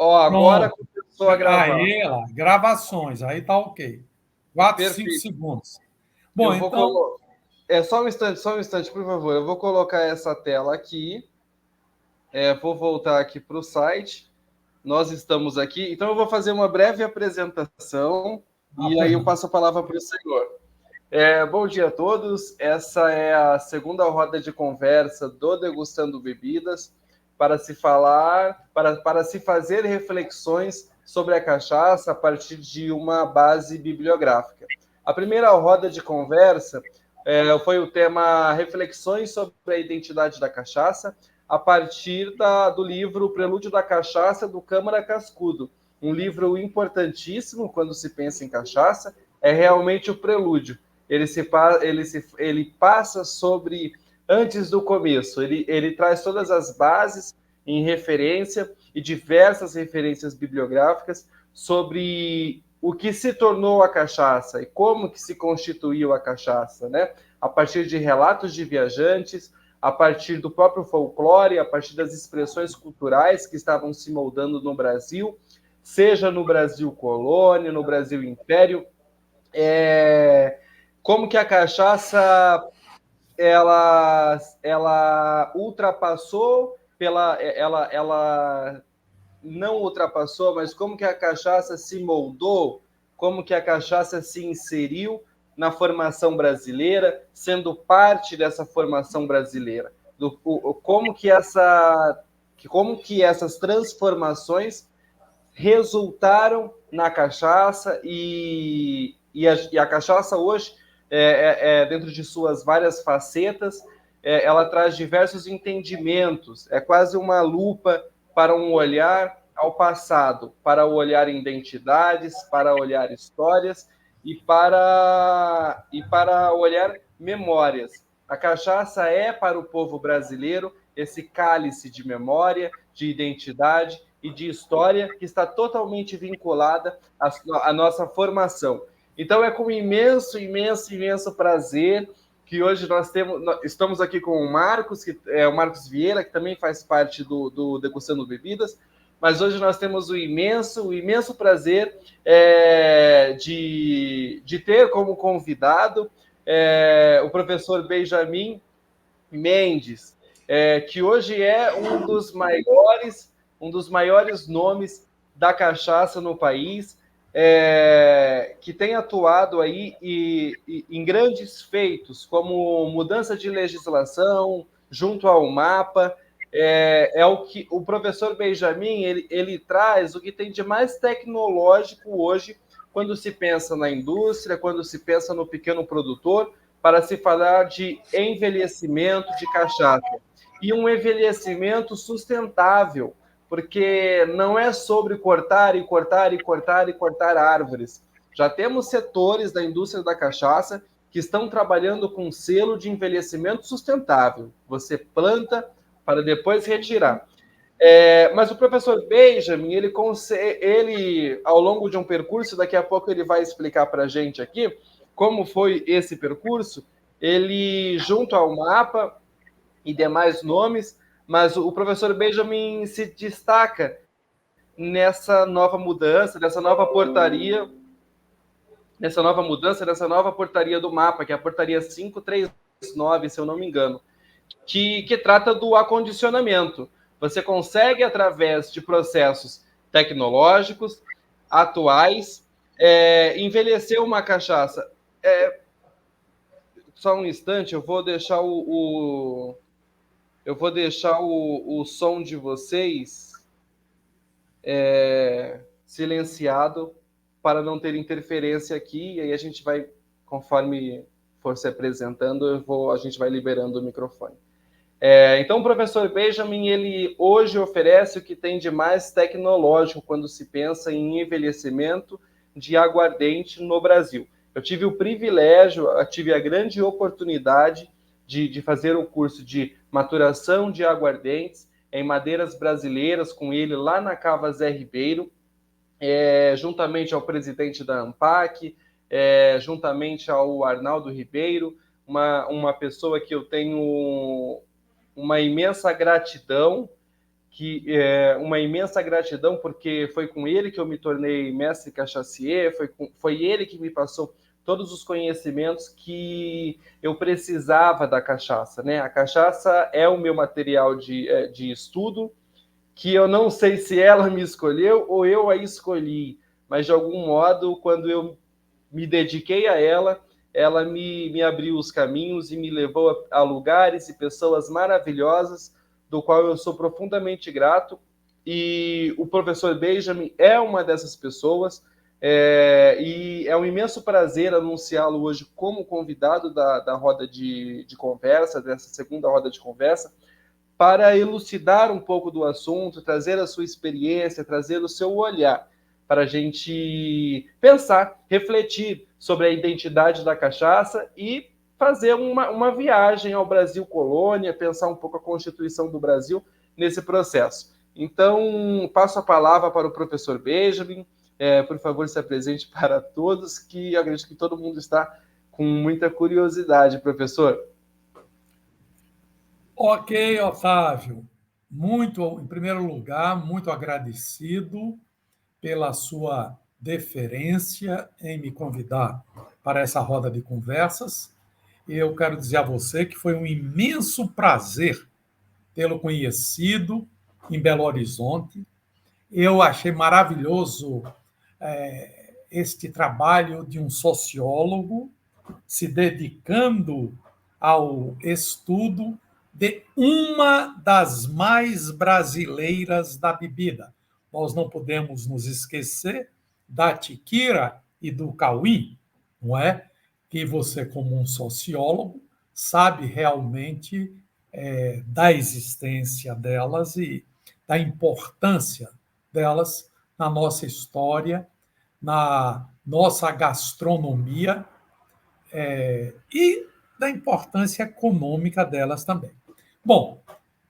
Ó, agora Pronto. começou a gravar. Aí, lá, gravações, aí tá ok. 4, 5 Perfeito. segundos. Bom, Eu vou então, colocar. Só um instante, por favor. Eu vou colocar essa tela aqui. Vou voltar aqui para o site. Nós estamos aqui. Então, eu vou fazer uma breve apresentação e pois aí eu não. passo a palavra para o senhor. Bom dia a todos. Essa é a segunda roda de conversa do Degustando Bebidas para se falar, para se fazer reflexões sobre a cachaça a partir de uma base bibliográfica. A primeira roda de conversa foi o tema Reflexões sobre a Identidade da Cachaça, a partir do livro Prelúdio da Cachaça, do Câmara Cascudo. Um livro importantíssimo quando se pensa em cachaça, é realmente o prelúdio. Ele passa sobre antes do começo, ele traz todas as bases em referência e diversas referências bibliográficas sobre o que se tornou a cachaça e como que se constituiu a cachaça, né? A partir de relatos de viajantes, a partir do próprio folclore, a partir das expressões culturais que estavam se moldando no Brasil, seja no Brasil colônia, no Brasil império, como que a cachaça ela ultrapassou ela não ultrapassou, mas como que a cachaça se moldou, como que a cachaça se inseriu na formação brasileira, sendo parte dessa formação brasileira, como que essas transformações resultaram na cachaça e a cachaça hoje, dentro de suas várias facetas, ela traz diversos entendimentos, é quase uma lupa para um olhar ao passado, para olhar identidades, para olhar histórias e para olhar memórias. A cachaça é para o povo brasileiro esse cálice de memória, de identidade e de história que está totalmente vinculada à nossa formação. Então é com imenso, imenso, imenso prazer que hoje estamos aqui com o Marcos, que é o Marcos Vieira, que também faz parte do Degustando Bebidas, mas hoje nós temos o imenso prazer de ter como convidado o professor Benjamin Mendes, que hoje é um dos maiores nomes da cachaça no país, que tem atuado aí em grandes feitos, como mudança de legislação junto ao MAPA. O que o professor Benjamin ele traz o que tem de mais tecnológico hoje quando se pensa na indústria, quando se pensa no pequeno produtor, para se falar de envelhecimento de cachaça. E um envelhecimento sustentável, porque não é sobre cortar e cortar e cortar e cortar árvores. Já temos setores da indústria da cachaça que estão trabalhando com selo de envelhecimento sustentável. Você planta para depois retirar. Mas o professor Benjamin, ele, ao longo de um percurso, daqui a pouco ele vai explicar para a gente aqui como foi esse percurso, ele, junto ao MAPA e demais nomes, mas o professor Benjamin se destaca nessa nova mudança, nessa nova portaria do MAPA, que é a portaria 539, se eu não me engano, que trata do acondicionamento. Você consegue, através de processos tecnológicos, atuais, envelhecer uma cachaça. Só um instante, eu vou deixar o som de vocês silenciado para não ter interferência aqui, e aí a gente vai, conforme for se apresentando, a gente vai liberando o microfone. Então, o professor Benjamin, ele hoje oferece o que tem de mais tecnológico quando se pensa em envelhecimento de aguardente no Brasil. Eu tive o privilégio, tive a grande oportunidade de fazer o curso de maturação de aguardentes em madeiras brasileiras com ele lá na Cava Zé Ribeiro, juntamente ao presidente da ANPAC, juntamente ao Arnaldo Ribeiro, uma pessoa que eu tenho uma imensa gratidão que é uma imensa gratidão, porque foi com ele que eu me tornei mestre cachacier, foi ele que me passou todos os conhecimentos que eu precisava da cachaça, né? A cachaça é o meu material de estudo, que eu não sei se ela me escolheu ou eu a escolhi, mas de algum modo, quando eu me dediquei a ela, ela me abriu os caminhos e me levou a lugares e pessoas maravilhosas, do qual eu sou profundamente grato. E o professor Benjamin é uma dessas pessoas, e é um imenso prazer anunciá-lo hoje como convidado da roda de conversa, dessa segunda roda de conversa, para elucidar um pouco do assunto, trazer a sua experiência, trazer o seu olhar, para a gente pensar, refletir sobre a identidade da cachaça e fazer uma viagem ao Brasil colônia, pensar um pouco a Constituição do Brasil nesse processo. Então, passo a palavra para o professor Benjamin, por favor, se apresente para todos, que eu acredito que todo mundo está com muita curiosidade, professor. Ok, Otávio. Muito, em primeiro lugar, muito agradecido pela sua deferência em me convidar para essa roda de conversas. E eu quero dizer a você que foi um imenso prazer tê-lo conhecido em Belo Horizonte. Eu achei maravilhoso este trabalho de um sociólogo se dedicando ao estudo de uma das mais brasileiras da bebida. Nós não podemos nos esquecer da tiquira e do cauim, não é? Que você, como um sociólogo, sabe realmente da existência delas e da importância delas na nossa história, na nossa gastronomia e da importância econômica delas também. Bom,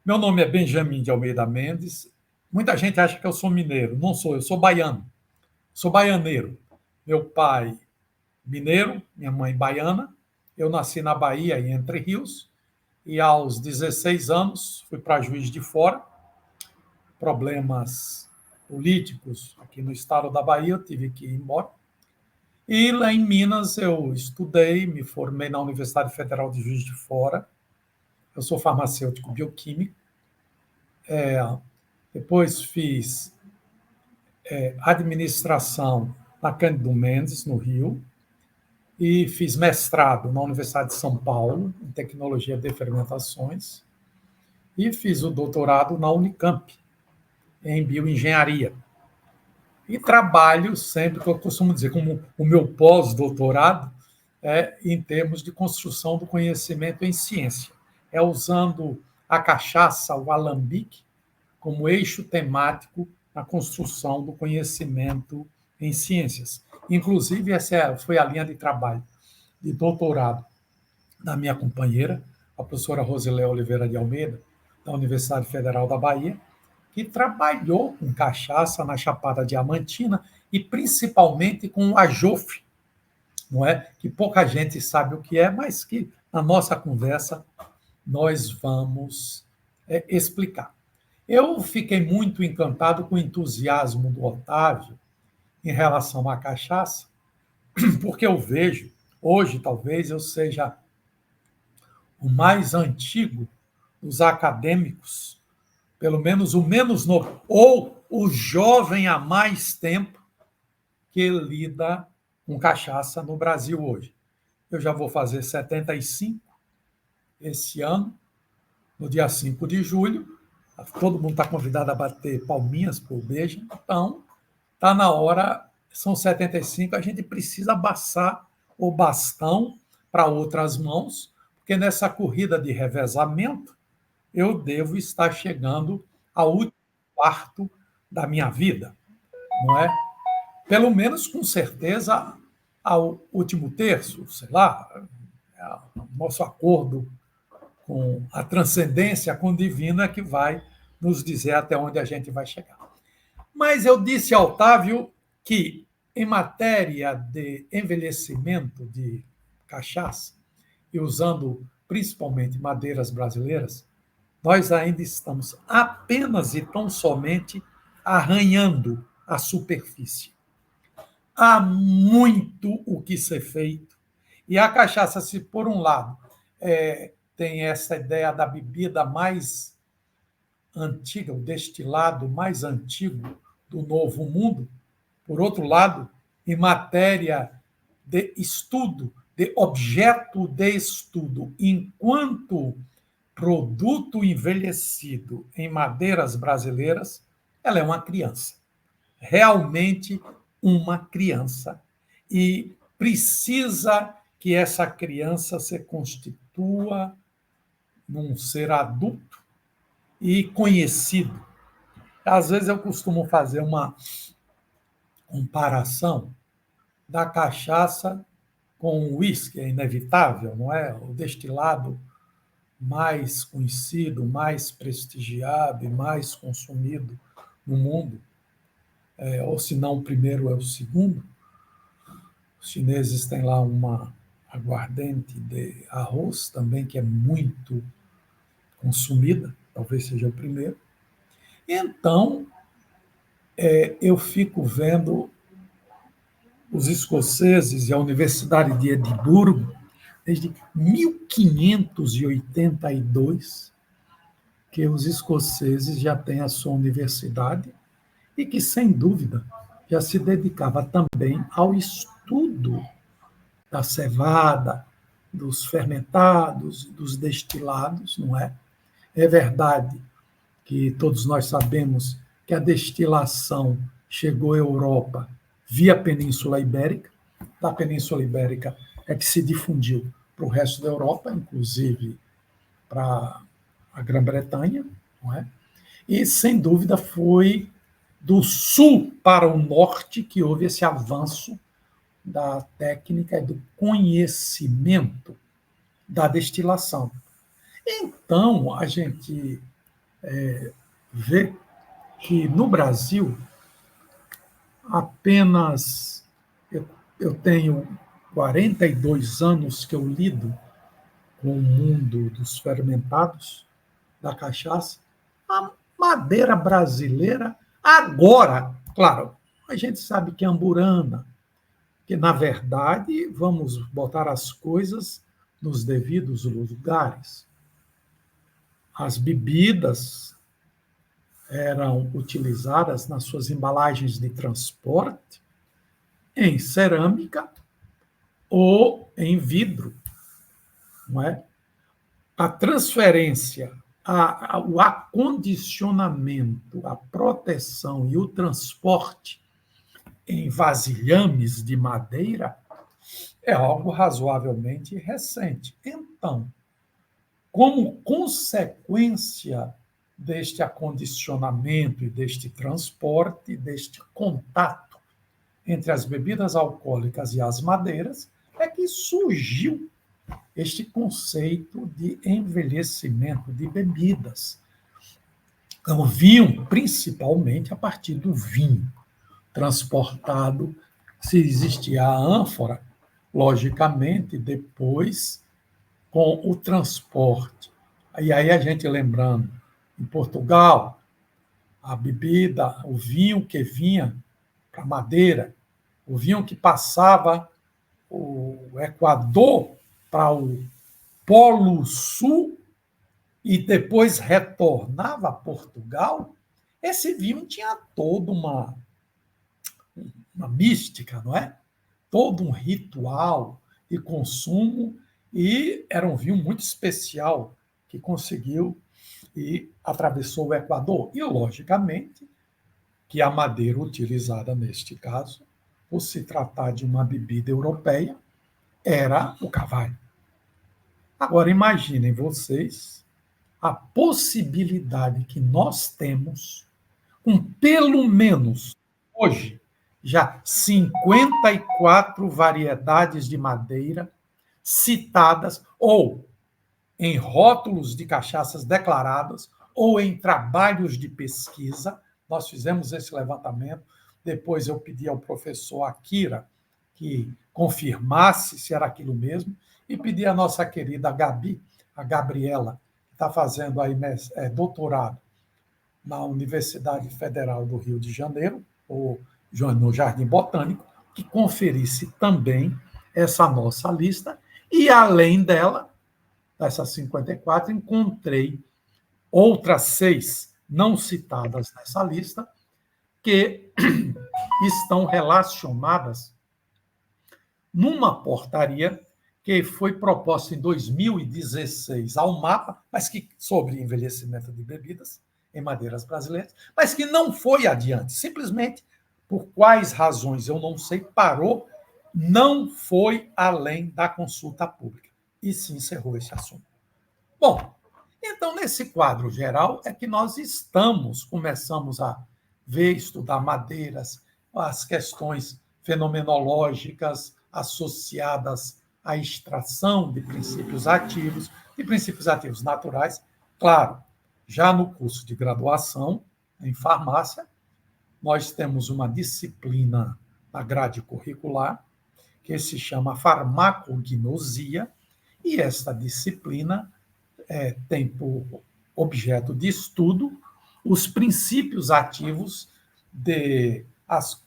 meu nome é Benjamin de Almeida Mendes. Muita gente acha que eu sou mineiro. Não sou, eu sou baiano. Sou baianeiro. Meu pai, mineiro, minha mãe, baiana. Eu nasci na Bahia, em Entre Rios, e aos 16 anos fui para Juiz de Fora. Problemas políticos aqui no estado da Bahia, eu tive que ir embora. E lá em Minas eu estudei, me formei na Universidade Federal de Juiz de Fora. Eu sou farmacêutico bioquímico. Depois fiz administração na Cândido Mendes, no Rio, e fiz mestrado na Universidade de São Paulo, em tecnologia de fermentações, e fiz o doutorado na Unicamp, em bioengenharia. E trabalho sempre, que eu costumo dizer, como o meu pós-doutorado, em termos de construção do conhecimento em ciência. É usando a cachaça, o alambique, como eixo temático na construção do conhecimento em ciências. Inclusive, essa foi a linha de trabalho de doutorado da minha companheira, a professora Rosiléia Oliveira de Almeida, da Universidade Federal da Bahia, que trabalhou com cachaça na Chapada Diamantina e principalmente com a Jofe, não é? Que pouca gente sabe o que é, mas que na nossa conversa nós vamos explicar. Eu fiquei muito encantado com o entusiasmo do Otávio em relação à cachaça, porque eu vejo, hoje talvez eu seja o mais antigo dos acadêmicos, pelo menos o menos novo, ou o jovem há mais tempo que lida com cachaça no Brasil hoje. Eu já vou fazer 75 esse ano, no dia 5 de julho. Todo mundo está convidado a bater palminhas por beijo. Então, está na hora, são 75, a gente precisa passar o bastão para outras mãos, porque nessa corrida de revezamento, eu devo estar chegando ao último quarto da minha vida, não é? Pelo menos, com certeza, ao último terço, sei lá, o nosso acordo com a transcendência, com o divino, é que vai nos dizer até onde a gente vai chegar. Mas eu disse a Otávio que, em matéria de envelhecimento de cachaça, e usando principalmente madeiras brasileiras, nós ainda estamos apenas e tão somente arranhando a superfície. Há muito o que ser feito. E a cachaça, se por um lado tem essa ideia da bebida mais antiga, o destilado mais antigo do Novo Mundo, por outro lado, em matéria de estudo, de objeto de estudo, enquanto produto envelhecido em madeiras brasileiras, ela é uma criança. Realmente uma criança. E precisa que essa criança se constitua num ser adulto e conhecido. Às vezes eu costumo fazer uma comparação da cachaça com o uísque, é inevitável, não é? O destilado mais conhecido, mais prestigiado e mais consumido no mundo, ou se não o primeiro é o segundo. Os chineses têm lá uma aguardente de arroz também, que é muito consumida, talvez seja o primeiro. Então, eu fico vendo os escoceses e a Universidade de Edimburgo, desde 1582, que os escoceses já têm a sua universidade e que, sem dúvida, já se dedicava também ao estudo da cevada, dos fermentados, dos destilados, não é? É verdade que todos nós sabemos que a destilação chegou à Europa via Península Ibérica. Da Península Ibérica é que se difundiu para o resto da Europa, inclusive para a Grã-Bretanha, não é? E, sem dúvida, foi do sul para o norte que houve esse avanço da técnica e do conhecimento da destilação. Então, a gente vê que no Brasil apenas eu tenho 42 anos que eu lido com o mundo dos fermentados, da cachaça. A madeira brasileira, agora, claro, a gente sabe que é amburana, que, na verdade, vamos botar as coisas nos devidos lugares. As bebidas eram utilizadas nas suas embalagens de transporte em cerâmica ou em vidro, não é? A transferência, o acondicionamento, a proteção e o transporte em vasilhames de madeira é algo razoavelmente recente. Então, como consequência deste acondicionamento e deste transporte, deste contato entre as bebidas alcoólicas e as madeiras, é que surgiu este conceito de envelhecimento de bebidas. Então, vinham principalmente a partir do vinho transportado, se existia a ânfora, logicamente, depois, com o transporte. E aí a gente lembrando, em Portugal, a bebida, o vinho que vinha para Madeira, o vinho que passava o Equador para o Polo Sul e depois retornava a Portugal, esse vinho tinha toda uma mística, não é? Todo um ritual de consumo, e era um vinho muito especial que conseguiu e atravessou o Equador. E, logicamente, que a madeira utilizada neste caso, por se tratar de uma bebida europeia, era o carvalho. Agora, imaginem vocês a possibilidade que nós temos, com pelo menos, hoje, já 54 variedades de madeira citadas ou em rótulos de cachaças declaradas ou em trabalhos de pesquisa. Nós fizemos esse levantamento, depois eu pedi ao professor Akira que confirmasse se era aquilo mesmo, e pedi à nossa querida Gabi, a Gabriela, que está fazendo aí doutorado na Universidade Federal do Rio de Janeiro, ou no Jardim Botânico, que conferisse também essa nossa lista. E, além dela, dessas 54, encontrei outras 6 não citadas nessa lista, que estão relacionadas numa portaria que foi proposta em 2016 ao MAPA, mas que sobre envelhecimento de bebidas em madeiras brasileiras, mas que não foi adiante, simplesmente por quais razões eu não sei, parou, não foi além da consulta pública e se encerrou esse assunto. Bom, então nesse quadro geral é que nós começamos a ver, estudar madeiras, as questões fenomenológicas associadas à extração de princípios ativos naturais. Claro, já no curso de graduação em farmácia, nós temos uma disciplina na grade curricular que se chama farmacognosia, e esta disciplina tem por objeto de estudo os princípios ativos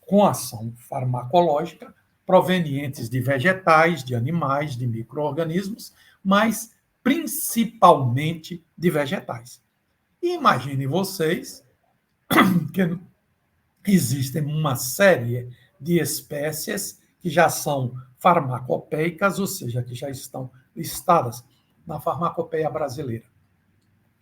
com ação farmacológica provenientes de vegetais, de animais, de micro-organismos, mas principalmente de vegetais. E imaginem vocês que existem uma série de espécies que já são farmacopeicas, ou seja, que já estão listadas na farmacopeia brasileira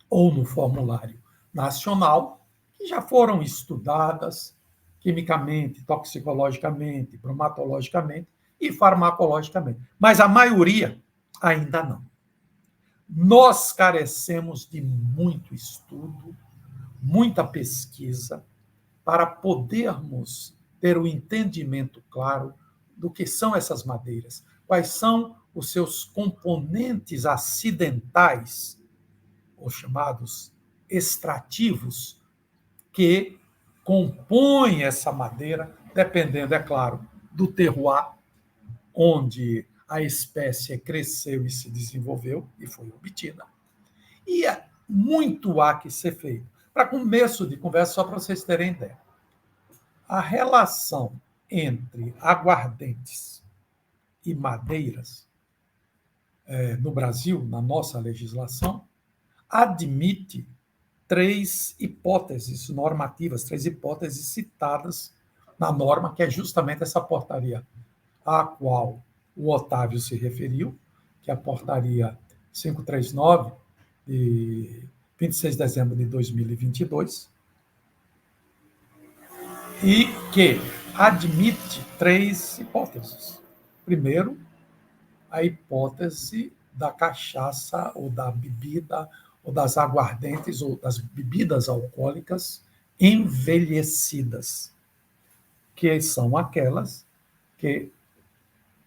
ou no formulário nacional, que já foram estudadas quimicamente, toxicologicamente, bromatologicamente e farmacologicamente. Mas a maioria ainda não. Nós carecemos de muito estudo, muita pesquisa, para podermos ter o entendimento claro do que são essas madeiras, quais são os seus componentes acidentais, ou chamados extrativos, que compõem essa madeira, dependendo, é claro, do terroir, onde a espécie cresceu e se desenvolveu e foi obtida. E muito há que ser feito. Para começo de conversa, só para vocês terem ideia, a relação entre aguardentes e madeiras no Brasil, na nossa legislação, admite 3 hipóteses normativas, 3 hipóteses citadas na norma, que é justamente essa portaria à qual o Otávio se referiu, que é a portaria 539, de 26 de dezembro de 2022, e que admite 3 hipóteses. Primeiro, a hipótese da cachaça ou da bebida ou das aguardentes ou das bebidas alcoólicas envelhecidas, que são aquelas que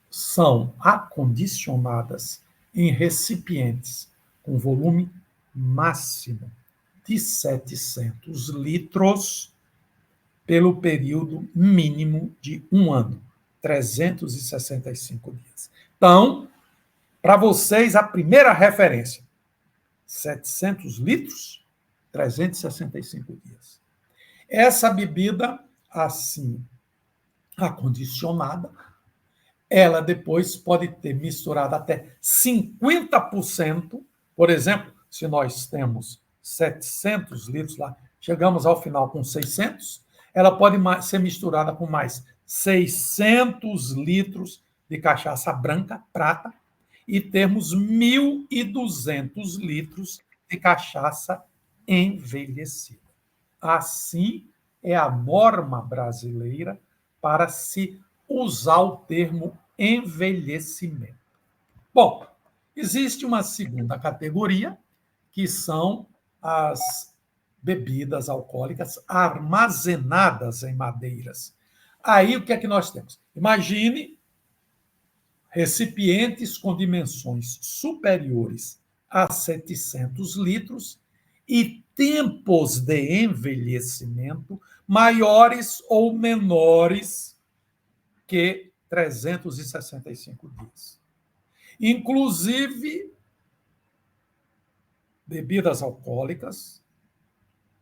são acondicionadas em recipientes com volume máximo de 700 litros pelo período mínimo de 1 ano, 365 dias. Então, para vocês, a primeira referência, 700 litros, 365 dias. Essa bebida, assim, acondicionada, ela depois pode ter misturado até 50%. Por exemplo, se nós temos 700 litros lá, chegamos ao final com 600, ela pode ser misturada com mais 600 litros de cachaça branca, prata, e termos 1.200 litros de cachaça envelhecida. Assim é a norma brasileira para se usar o termo envelhecimento. Bom, existe uma segunda categoria, que são as bebidas alcoólicas armazenadas em madeiras. Aí o que é que nós temos? Imagine recipientes com dimensões superiores a 700 litros e tempos de envelhecimento maiores ou menores que 365 dias. Inclusive, bebidas alcoólicas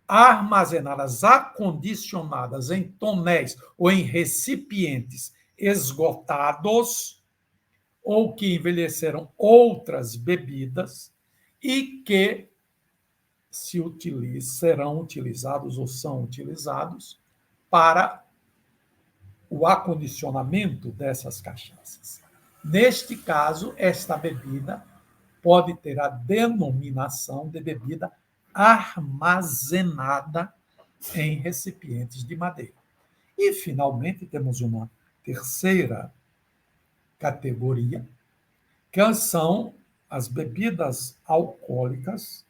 armazenadas, acondicionadas em tonéis ou em recipientes esgotados ou que envelheceram outras bebidas e que serão utilizados ou são utilizados para o acondicionamento dessas cachaças. Neste caso, esta bebida pode ter a denominação de bebida armazenada em recipientes de madeira. E, finalmente, temos uma terceira categoria, que são as bebidas alcoólicas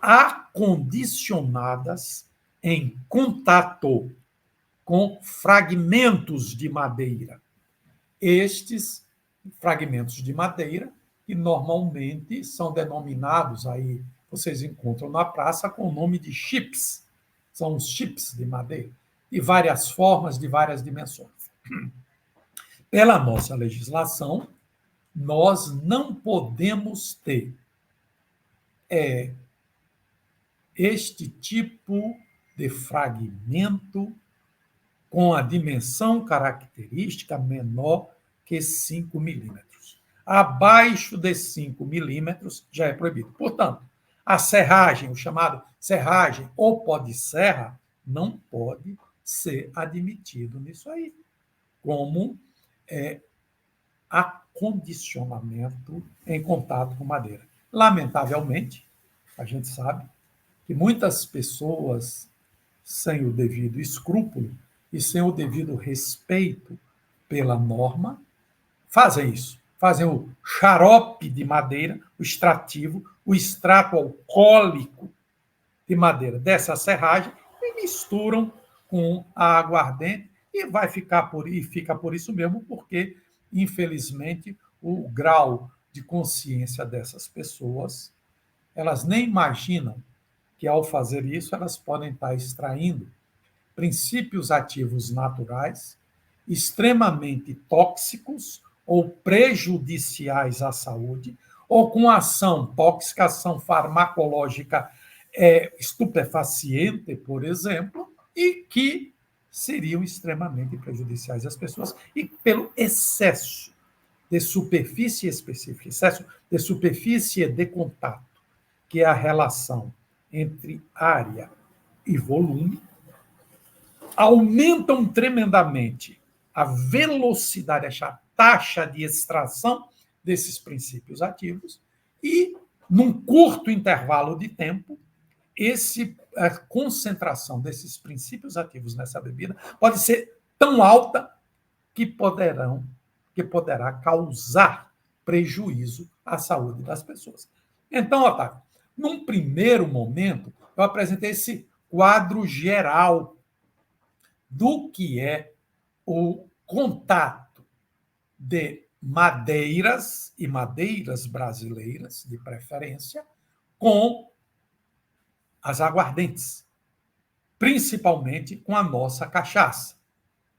acondicionadas em contato com fragmentos de madeira. Estes fragmentos de madeira, que normalmente são denominados, aí vocês encontram na praça, com o nome de chips. São os chips de madeira, de várias formas, de várias dimensões. Pela nossa legislação, nós não podemos ter este tipo de fragmento com a dimensão característica menor que 5 milímetros. Abaixo de 5 milímetros já é proibido. Portanto, a serragem, o chamado serragem ou pó de serra, não pode ser admitido nisso aí, como acondicionamento em contato com madeira. Lamentavelmente, a gente sabe que muitas pessoas, sem o devido escrúpulo e sem o devido respeito pela norma, fazem isso. Fazem o xarope de madeira, o extrativo, o extrato alcoólico de madeira dessa serragem e misturam com a aguardente e fica por isso mesmo, porque, infelizmente, o grau de consciência dessas pessoas, elas nem imaginam que, ao fazer isso, elas podem estar extraindo princípios ativos naturais extremamente tóxicos ou prejudiciais à saúde, ou com ação tóxica, ação farmacológica estupefaciente, por exemplo, e que seriam extremamente prejudiciais às pessoas, e pelo excesso de superfície específica, excesso de superfície de contato, que é a relação entre área e volume, aumentam tremendamente a velocidade, a taxa de extração desses princípios ativos e, num curto intervalo de tempo, a concentração desses princípios ativos nessa bebida pode ser tão alta que poderá causar prejuízo à saúde das pessoas. Então, Otávio, num primeiro momento, eu apresentei esse quadro geral do que é o contato de madeiras, e madeiras brasileiras, de preferência, com as aguardentes, principalmente com a nossa cachaça.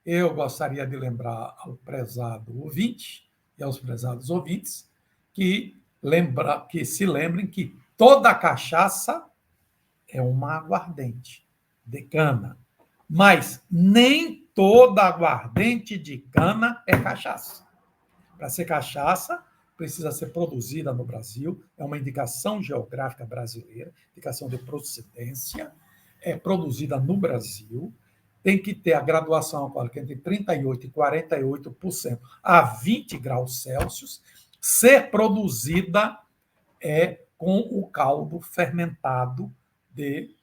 Eu gostaria de lembrar ao prezado ouvinte e aos prezados ouvintes que se lembrem que toda cachaça é uma aguardente de cana, mas nem toda aguardente de cana é cachaça. Para ser cachaça, precisa ser produzida no Brasil, é uma indicação geográfica brasileira, indicação de procedência, é produzida no Brasil, tem que ter a graduação alcoólica entre 38% e 48% a 20 graus Celsius, ser produzida com o caldo fermentado de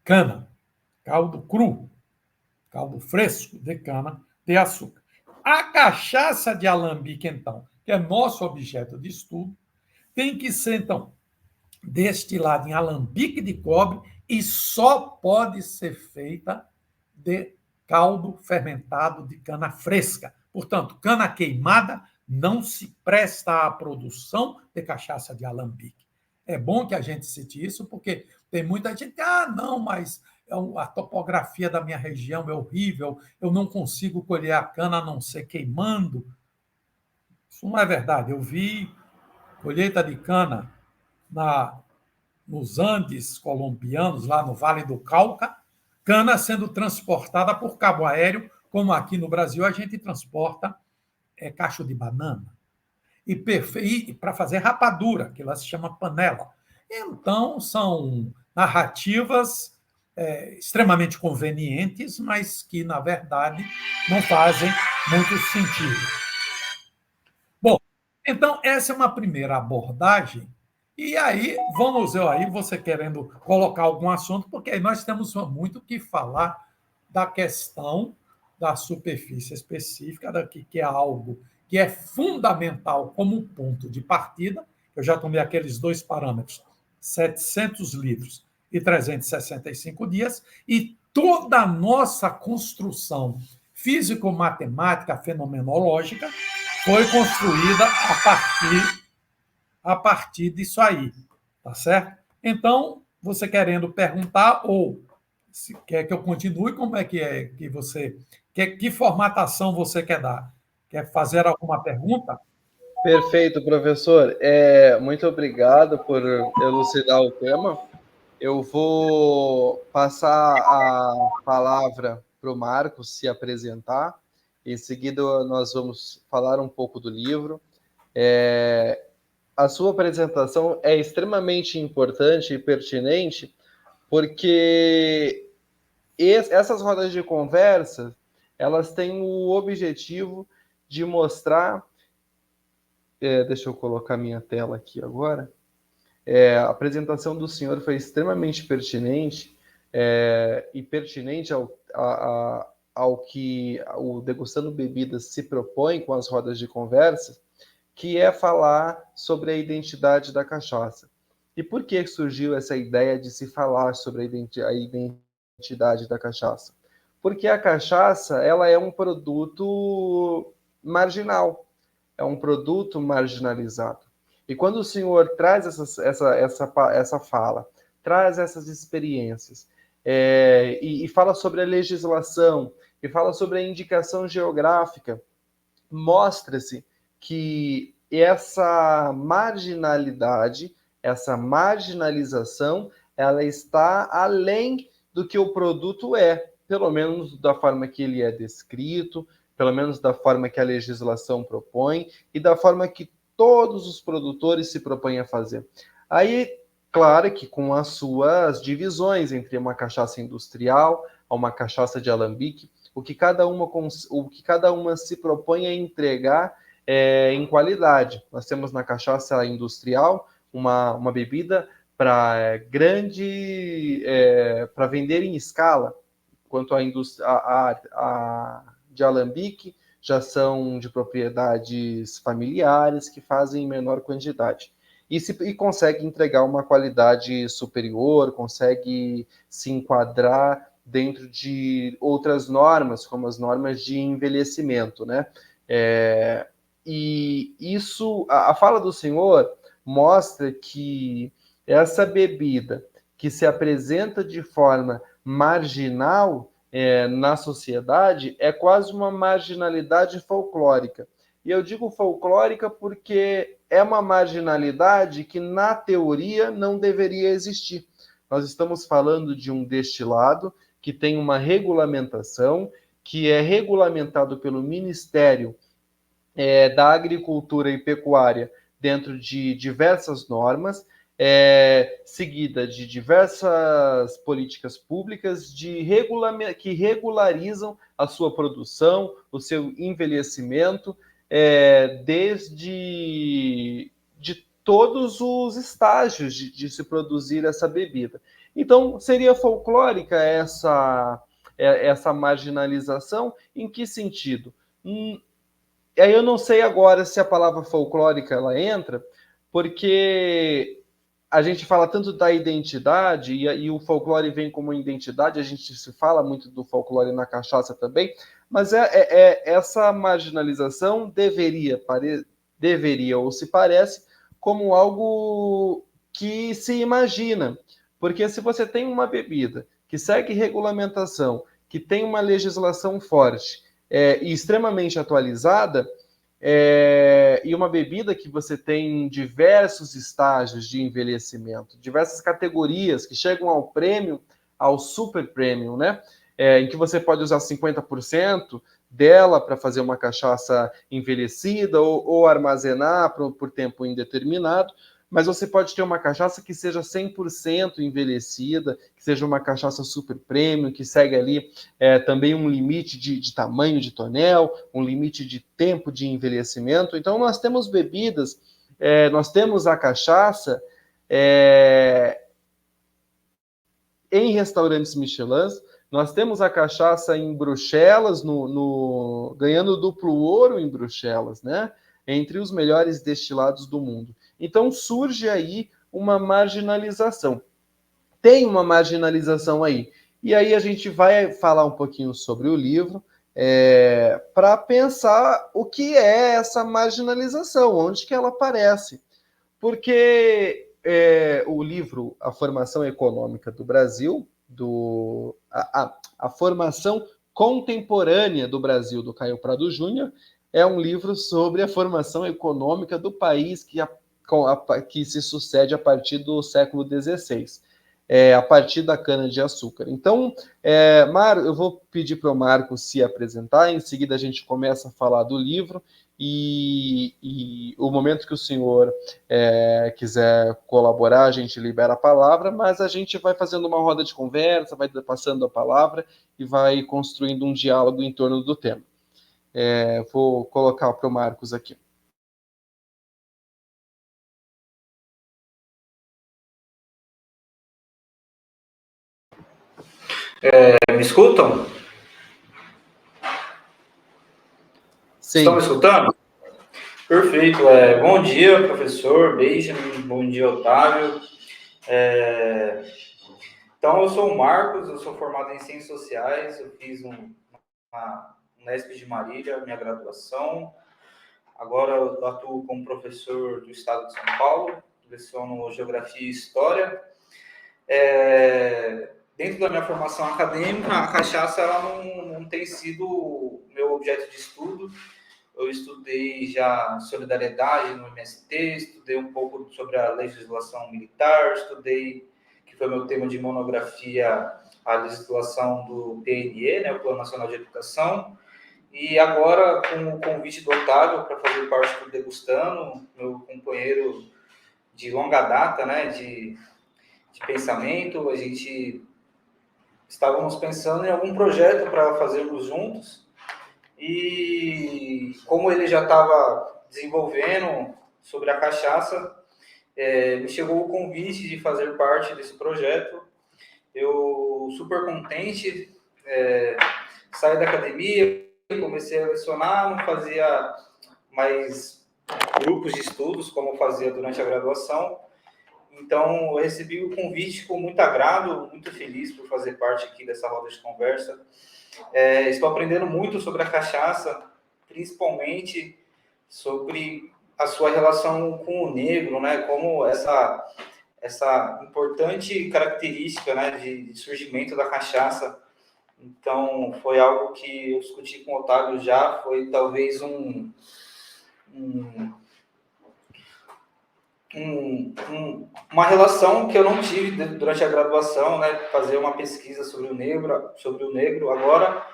cana, caldo cru, caldo fresco de cana de açúcar. A cachaça de alambique, então, que é nosso objeto de estudo, tem que ser, então, destilada em alambique de cobre e só pode ser feita de caldo fermentado de cana fresca. Portanto, cana queimada não se presta à produção de cachaça de alambique. É bom que a gente cite isso, porque tem muita gente, não, mas a topografia da minha região é horrível, eu não consigo colher a cana a não ser queimando. Isso não é verdade. Eu vi colheita de cana nos Andes colombianos, lá no Vale do Cauca, cana sendo transportada por cabo aéreo, como aqui no Brasil a gente transporta cacho de banana. E para fazer rapadura, que lá se chama panela. Então, são narrativas extremamente convenientes, mas que, na verdade, não fazem muito sentido. Bom, então, essa é uma primeira abordagem. E aí, vamos ver aí, você querendo colocar algum assunto, porque aí nós temos muito que falar da questão da superfície específica, que é algo que é fundamental como ponto de partida. Eu já tomei aqueles dois parâmetros, 700 litros e 365 dias, e toda a nossa construção físico-matemática, fenomenológica, foi construída a partir disso aí, tá certo? Então, você querendo perguntar ou se quer que eu continue, como é que você quer, que formatação você quer dar? Quer fazer alguma pergunta? Perfeito, professor. Muito obrigado por elucidar o tema. Eu vou passar a palavra para o Marcos se apresentar. Em seguida, nós vamos falar um pouco do livro. A sua apresentação é extremamente importante e pertinente, porque essas rodas de conversa, elas têm o objetivo de mostrar... deixa eu colocar minha tela aqui agora. A apresentação do senhor foi extremamente pertinente, e pertinente ao que o Degustando Bebidas se propõe com as rodas de conversa, que é falar sobre a identidade da cachaça. E por que surgiu essa ideia de se falar sobre a identidade da cachaça? Porque a cachaça, ela é um produto marginal, é um produto marginalizado. E quando o senhor traz essa fala, traz essas experiências, e fala sobre a legislação, e fala sobre a indicação geográfica, mostra-se que essa marginalidade, essa marginalização, ela está além do que o produto é, pelo menos da forma que ele é descrito, pelo menos da forma que a legislação propõe e da forma que todos os produtores se propõem a fazer. Aí, claro que com as suas divisões entre uma cachaça industrial, uma cachaça de alambique, o que cada uma se propõe a entregar em qualidade. Nós temos na cachaça industrial uma bebida para para vender em escala, quanto a de alambique já são de propriedades familiares que fazem em menor quantidade. E consegue entregar uma qualidade superior, consegue se enquadrar dentro de outras normas, como as normas de envelhecimento, né? E isso, a fala do senhor mostra que essa bebida que se apresenta de forma marginal na sociedade é quase uma marginalidade folclórica. E eu digo folclórica porque é uma marginalidade que, na teoria, não deveria existir. Nós estamos falando de um destilado que tem uma regulamentação, que é regulamentado pelo Ministério da Agricultura e Pecuária dentro de diversas normas, seguida de diversas políticas públicas que regularizam a sua produção, o seu envelhecimento, desde de todos os estágios de se produzir essa bebida. Então, seria folclórica essa marginalização? Em que sentido? E aí eu não sei agora se a palavra folclórica ela entra, porque a gente fala tanto da identidade, e o folclore vem como identidade, a gente se fala muito do folclore na cachaça também, mas essa marginalização deveria ou se parece como algo que se imagina, porque se você tem uma bebida que segue regulamentação, que tem uma legislação forte e extremamente atualizada, e uma bebida que você tem diversos estágios de envelhecimento, diversas categorias que chegam ao premium, ao super premium, né? Em que você pode usar 50% dela para fazer uma cachaça envelhecida ou armazenar por tempo indeterminado, mas você pode ter uma cachaça que seja 100% envelhecida, que seja uma cachaça super premium, que segue ali também um limite de tamanho de tonel, um limite de tempo de envelhecimento. Então, nós temos bebidas, nós temos a cachaça em restaurantes Michelin, nós temos a cachaça em Bruxelas, ganhando duplo ouro em Bruxelas, né? Entre os melhores destilados do mundo. Então surge aí uma marginalização. Tem uma marginalização aí. E aí a gente vai falar um pouquinho sobre o livro para pensar o que é essa marginalização, onde que ela aparece. Porque o livro A Formação Econômica do Brasil, a Formação Contemporânea do Brasil, do Caio Prado Júnior, é um livro sobre a formação econômica do país que se sucede a partir do século XVI, a partir da cana-de-açúcar. Então, eu vou pedir para o Marco se apresentar, em seguida a gente começa a falar do livro, e o momento que o senhor quiser colaborar, a gente libera a palavra, mas a gente vai fazendo uma roda de conversa, vai passando a palavra e vai construindo um diálogo em torno do tema. Vou colocar para o Marcos aqui. Me escutam? Sim. Estão me escutando? Perfeito. Bom dia, professor Benjamin. Bom dia, Otávio. Então, eu sou o Marcos, eu sou formado em Ciências Sociais, eu fiz uma Unesp de Marília, minha graduação. Agora eu atuo como professor do Estado de São Paulo, leciono Geografia e História. Dentro da minha formação acadêmica, a cachaça ela não tem sido o meu objeto de estudo. Eu estudei já solidariedade no MST, estudei um pouco sobre a legislação militar, estudei, que foi meu tema de monografia, a legislação do PNE, né, o Plano Nacional de Educação. E agora, com o convite do Otávio para fazer parte do Degustando, meu companheiro de longa data, né, de pensamento, a gente estávamos pensando em algum projeto para fazermos juntos. E como ele já estava desenvolvendo sobre a cachaça, me chegou o convite de fazer parte desse projeto. Eu, super contente, saí da academia, comecei a lecionar, não fazia mais grupos de estudos como fazia durante a graduação. Então, eu recebi o convite com muito agrado, muito feliz por fazer parte aqui dessa roda de conversa. Estou aprendendo muito sobre a cachaça, principalmente sobre a sua relação com o negro, né? Como essa importante característica, né, de surgimento da cachaça. Então, foi algo que eu discuti com o Otávio já, foi talvez uma relação que eu não tive durante a graduação, né? Fazer uma pesquisa sobre o negro, agora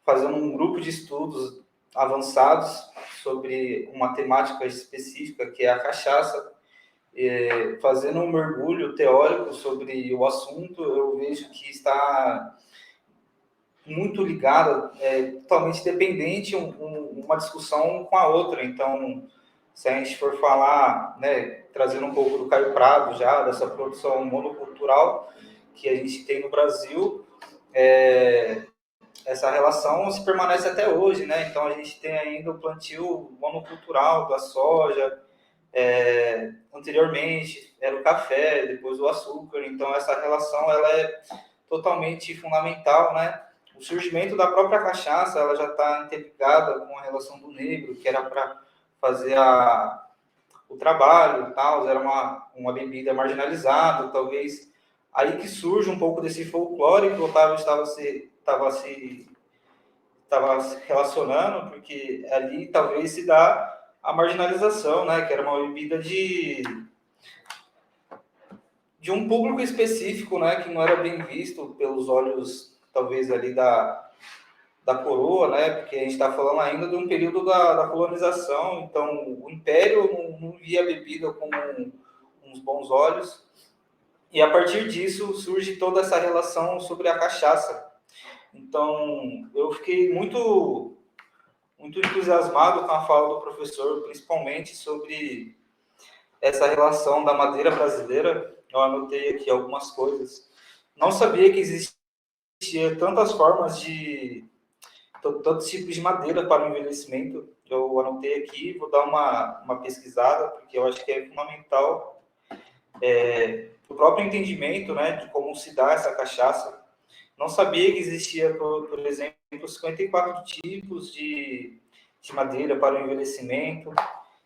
fazendo um grupo de estudos avançados sobre uma temática específica, que é a cachaça, fazendo um mergulho teórico sobre o assunto, eu vejo que está muito ligada, totalmente dependente uma discussão com a outra. Então, se a gente for falar, né, trazendo um pouco do Caio Prado já, dessa produção monocultural que a gente tem no Brasil, essa relação se permanece até hoje, né? Então, a gente tem ainda o plantio monocultural da soja, anteriormente era o café, depois o açúcar. Então, essa relação ela é totalmente fundamental, né? O surgimento da própria cachaça ela já está interligada com a relação do negro, que era para fazer o trabalho, tal, era uma bebida marginalizada, talvez aí que surge um pouco desse folclore que o Otávio estava estava relacionando, porque ali talvez se dá a marginalização, né? Que era uma bebida de um público específico, né? Que não era bem visto pelos olhos, talvez, ali da coroa, né? Porque a gente está falando ainda de um período da colonização, então o Império não via a bebida com uns bons olhos, e a partir disso surge toda essa relação sobre a cachaça. Então, eu fiquei muito entusiasmado com a fala do professor, principalmente sobre essa relação da madeira brasileira. Eu anotei aqui algumas coisas. Não sabia que existia tantas formas tantos tipos de madeira para o envelhecimento. Eu anotei aqui, vou dar uma pesquisada, porque eu acho que é fundamental o próprio entendimento, né, de como se dá essa cachaça. Não sabia que existia, por exemplo, 54 tipos de madeira para o envelhecimento.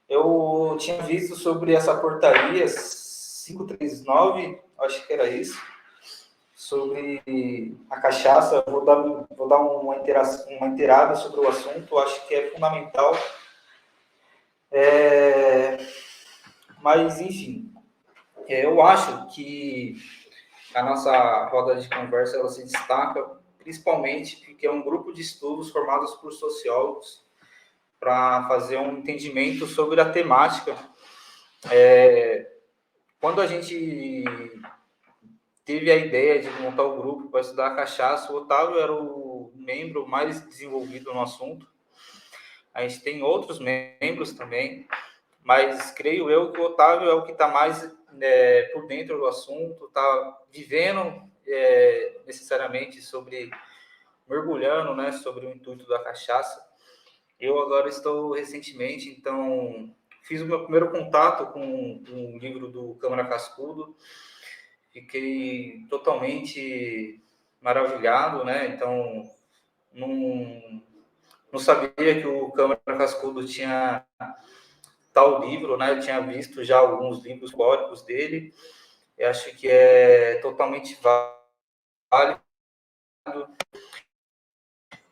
Eu tinha visto sobre essa portaria 539, acho que era isso, sobre a cachaça. Vou dar uma inteirada sobre o assunto, acho que é fundamental. Mas, enfim, eu acho que a nossa roda de conversa ela se destaca principalmente porque é um grupo de estudos formados por sociólogos para fazer um entendimento sobre a temática. Quando a gente teve a ideia de montar o grupo para estudar a cachaça, o Otávio era o membro mais desenvolvido no assunto. A gente tem outros membros também, mas creio eu que o Otávio é o que está mais por dentro do assunto, está vivendo necessariamente mergulhando, né, sobre o intuito da cachaça. Eu agora estou recentemente, então, fiz o meu primeiro contato com um livro do Câmara Cascudo, fiquei totalmente maravilhado, né, então, não sabia que o Câmara Cascudo tinha tal livro, né, eu tinha visto já alguns livros históricos dele, eu acho que é totalmente válido.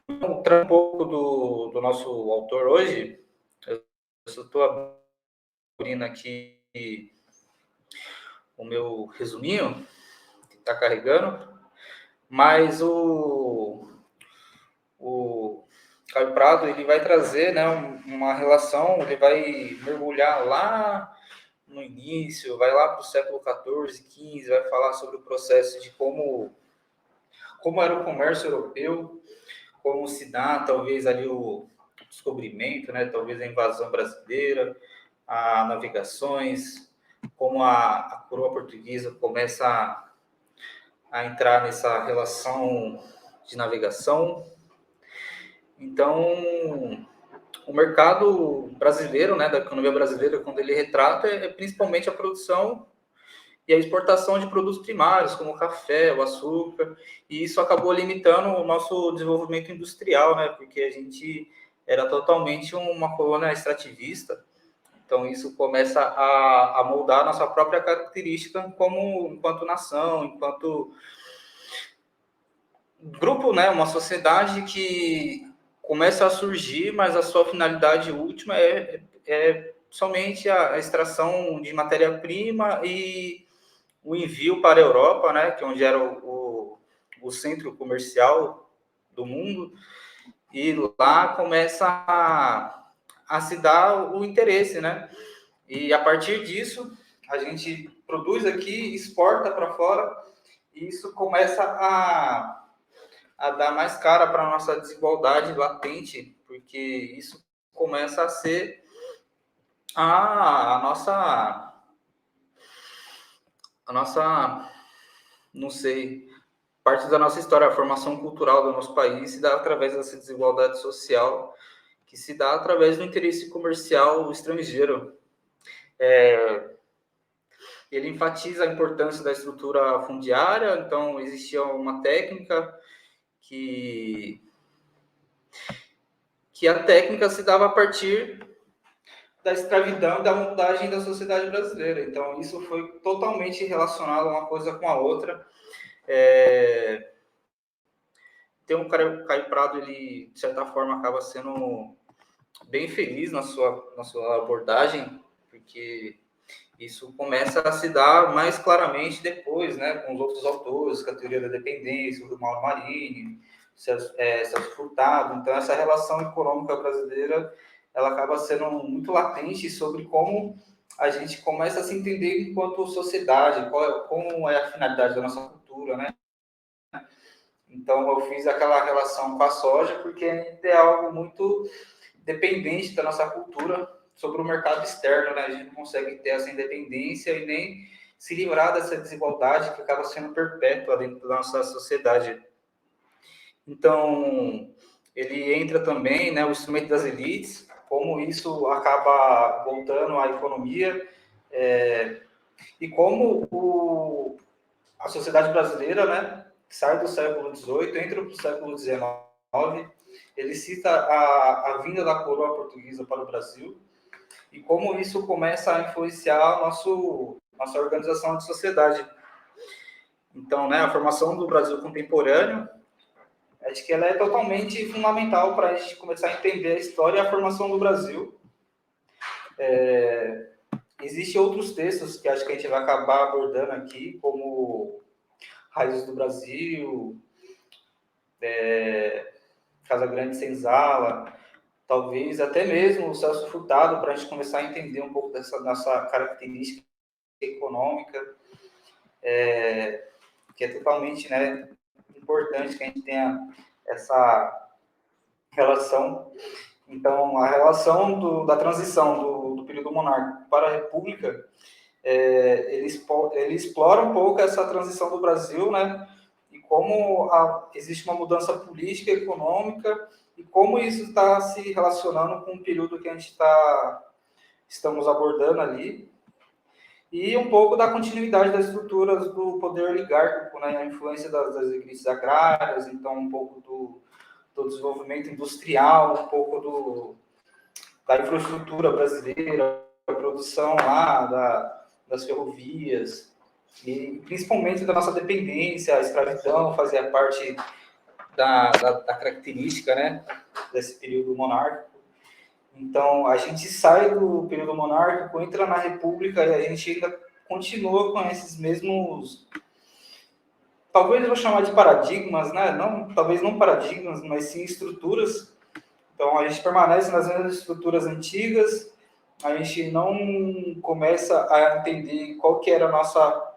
Um pouco do nosso autor hoje, eu estou abrindo aqui o meu resuminho, que está carregando, mas o Caio Prado ele vai trazer, né, uma relação, ele vai mergulhar lá no início, vai lá para o século XIV, XV, vai falar sobre o processo de como era o comércio europeu, como se dá, talvez, ali o descobrimento, né? Talvez a invasão brasileira, as navegações, como a coroa portuguesa começa a entrar nessa relação de navegação. Então, o mercado brasileiro, né, da economia brasileira, quando ele retrata, é principalmente a produção e a exportação de produtos primários, como o café, o açúcar, e isso acabou limitando o nosso desenvolvimento industrial, né? Porque a gente era totalmente uma colônia extrativista, então isso começa a moldar a nossa própria característica enquanto nação, enquanto grupo, né? Uma sociedade que começa a surgir, mas a sua finalidade última é somente a extração de matéria-prima e o envio para a Europa, né, que é onde era o centro comercial do mundo, e lá começa a se dar o interesse, né? E a partir disso, a gente produz aqui, exporta para fora, e isso começa a dar mais cara para a nossa desigualdade latente, porque isso começa a ser a nossa, não sei, parte da nossa história, a formação cultural do nosso país se dá através dessa desigualdade social, que se dá através do interesse comercial estrangeiro. Ele enfatiza a importância da estrutura fundiária, então existia uma técnica que a técnica se dava a partir da escravidão e da montagem da sociedade brasileira. Então, isso foi totalmente relacionado uma coisa com a outra. tem um Caio Prado, ele, de certa forma, acaba sendo bem feliz na sua abordagem, porque isso começa a se dar mais claramente depois, né, com os outros autores, com a teoria da dependência, do Mauro Marini, Celso Furtado. Então, essa relação econômica brasileira, ela acaba sendo muito latente sobre como a gente começa a se entender enquanto sociedade, como é a finalidade da nossa cultura, né? Então, eu fiz aquela relação com a soja, porque é algo muito dependente da nossa cultura sobre o mercado externo, né? A gente não consegue ter essa independência e nem se livrar dessa desigualdade que acaba sendo perpétua dentro da nossa sociedade. Então, ele entra também, né, o instrumento das elites, como isso acaba voltando à economia, e como a sociedade brasileira, né, sai do século XVIII, entra para o século XIX, ele cita a vinda da coroa portuguesa para o Brasil, e como isso começa a influenciar a nossa organização de sociedade. Então, né, a formação do Brasil contemporâneo, acho que ela é totalmente fundamental para a gente começar a entender a história e a formação do Brasil. Existem outros textos que acho que a gente vai acabar abordando aqui, como Raízes do Brasil, Casa Grande Senzala, talvez até mesmo o Celso Furtado, para a gente começar a entender um pouco dessa nossa característica econômica, que é totalmente, né, importante que a gente tenha essa relação. Então, a relação da transição do período monárquico para a República, ele explora um pouco essa transição do Brasil, né? E como existe uma mudança política e econômica, e como isso está se relacionando com o período que a gente estamos abordando ali, e um pouco da continuidade das estruturas do poder oligárquico, né? A influência das elites agrárias, então um pouco do desenvolvimento industrial, um pouco da infraestrutura brasileira, a produção lá das ferrovias, e principalmente da nossa dependência, a escravidão fazia parte da característica, né, desse período monárquico. Então, a gente sai do período monárquico, entra na República e a gente ainda continua com esses mesmos, talvez eu vou chamar de paradigmas, né? Talvez não paradigmas, mas sim estruturas. Então, a gente permanece nas mesmas estruturas antigas, a gente não começa a entender qual que era a nossa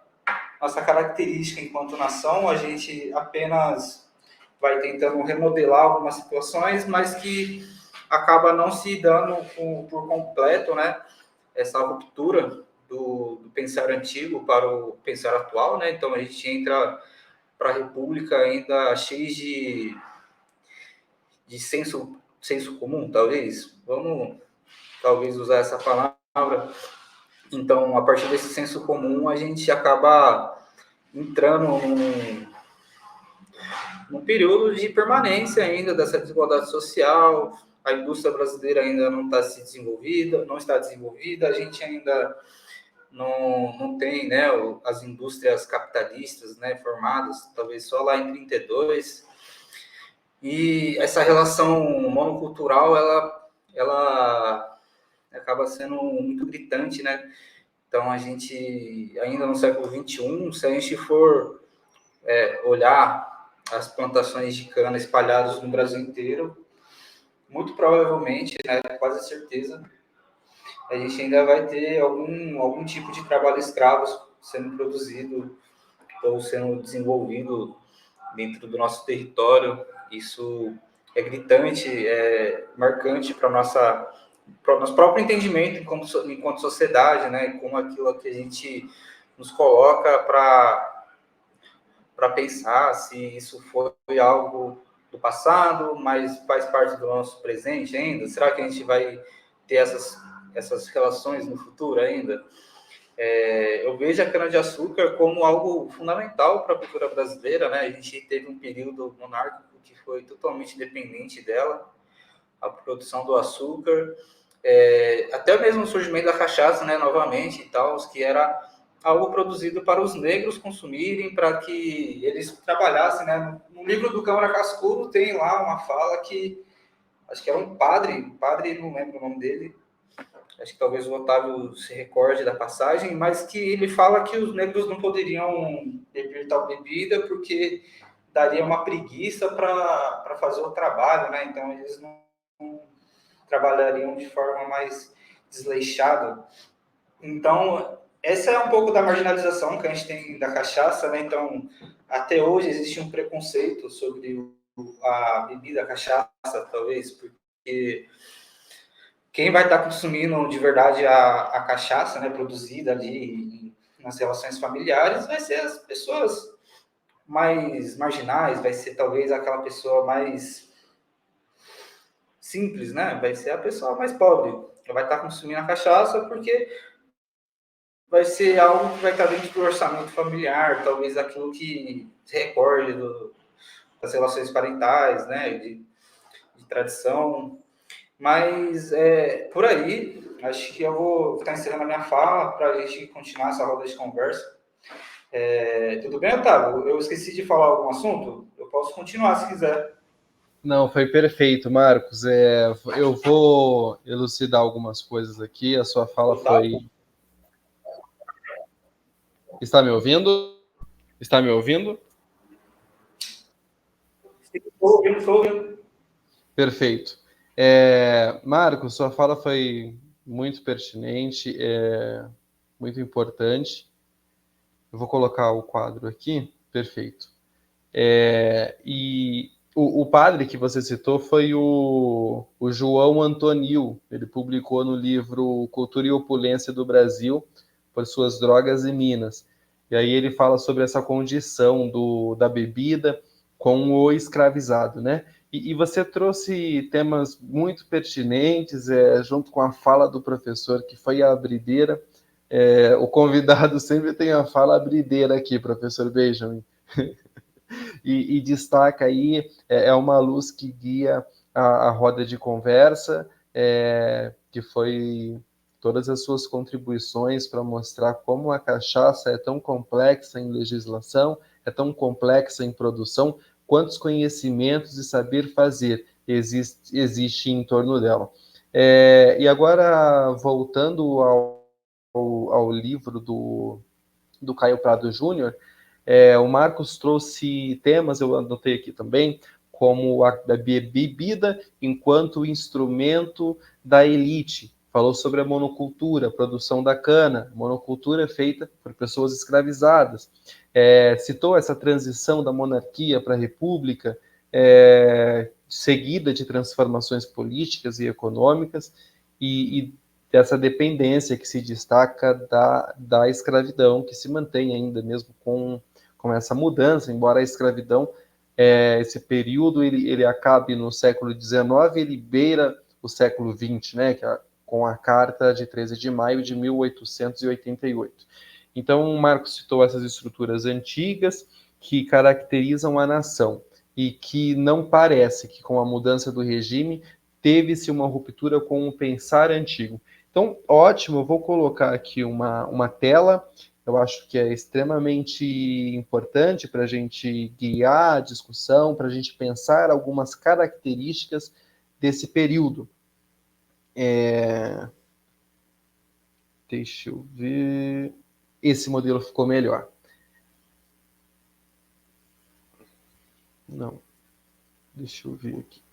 característica enquanto nação, a gente apenas vai tentando remodelar algumas situações, mas que acaba não se dando por completo, né, essa ruptura do pensar antigo para o pensar atual, né? Então, a gente entra para a República ainda cheio de senso comum, talvez. Vamos, talvez, usar essa palavra. Então, a partir desse senso comum, a gente acaba entrando num período de permanência ainda dessa desigualdade social. A indústria brasileira ainda não está desenvolvida, a gente ainda não tem, né, as indústrias capitalistas, né, formadas, talvez só lá em 32. E essa relação monocultural, ela acaba sendo muito gritante, né? Então, a gente, ainda no século XXI, se a gente for olhar as plantações de cana espalhadas no Brasil inteiro, muito provavelmente, né, quase certeza, a gente ainda vai ter algum tipo de trabalho escravo sendo produzido ou sendo desenvolvido dentro do nosso território. Isso é gritante, é marcante para o nosso próprio entendimento enquanto sociedade, né? Como aquilo que a gente nos coloca para pensar se isso foi algo do passado, mas faz parte do nosso presente ainda. Será que a gente vai ter essas relações no futuro ainda? Eu vejo a cana-de-açúcar como algo fundamental para a cultura brasileira, né? A gente teve um período monárquico que foi totalmente dependente dela, a produção do açúcar, até mesmo o surgimento da cachaça, né, novamente, e tal, que era algo produzido para os negros consumirem, para que eles trabalhassem, né, no livro do Câmara Cascudo tem lá uma fala que, acho que era um padre, não lembro o nome dele, acho que talvez o Otávio se recorde da passagem, mas que ele fala que os negros não poderiam beber tal bebida porque daria uma preguiça para fazer o trabalho, né? Então eles não trabalhariam de forma mais desleixada. Então, essa é um pouco da marginalização que a gente tem da cachaça, né? Então, até hoje existe um preconceito sobre a bebida, a cachaça, talvez, porque quem vai estar consumindo de verdade a cachaça, né, produzida ali nas relações familiares, vai ser as pessoas mais marginais, vai ser talvez aquela pessoa mais simples, né? Vai ser a pessoa mais pobre. Vai estar consumindo a cachaça porque vai ser algo que vai estar dentro do orçamento familiar, talvez aquilo que se recorde das relações parentais, né? De tradição. Mas por aí, acho que eu vou estar encerrando a minha fala para a gente continuar essa roda de conversa. Tudo bem, Otávio? Eu esqueci de falar algum assunto? Eu posso continuar se quiser. Não, foi perfeito, Marcos. Eu vou elucidar algumas coisas aqui. A sua fala foi. Está me ouvindo? Está me ouvindo? Estou ouvindo. Perfeito. Marcos, sua fala foi muito pertinente, muito importante. Eu vou colocar o quadro aqui. Perfeito. E o padre que você citou foi o João Antonil. Ele publicou no livro Cultura e Opulência do Brasil por suas drogas e minas. E aí ele fala sobre essa condição da bebida com o escravizado, né? E você trouxe temas muito pertinentes, junto com a fala do professor, que foi a abrideira. O convidado sempre tem a fala abrideira aqui, professor Benjamin. E destaca aí, uma luz que guia a roda de conversa, que foi todas as suas contribuições para mostrar como a cachaça é tão complexa em legislação, é tão complexa em produção, quantos conhecimentos e saber fazer existe em torno dela. E agora, voltando ao livro do Caio Prado Júnior, o Marcos trouxe temas, eu anotei aqui também, como a bebida enquanto instrumento da elite. Falou sobre a monocultura, a produção da cana, monocultura feita por pessoas escravizadas. Citou essa transição da monarquia para a república, seguida de transformações políticas e econômicas, e dessa dependência que se destaca da escravidão, que se mantém ainda mesmo com essa mudança, embora a escravidão, esse período, ele acabe no século XIX, ele beira o século XX, né, com a Carta de 13 de maio de 1888. Então, o Marcos citou essas estruturas antigas que caracterizam a nação e que não parece que, com a mudança do regime, teve-se uma ruptura com o pensar antigo. Então, ótimo, eu vou colocar aqui uma tela. Eu acho que é extremamente importante para a gente guiar a discussão, para a gente pensar algumas características desse período. Deixa eu ver. Esse modelo ficou melhor. Não. Deixa eu ver aqui.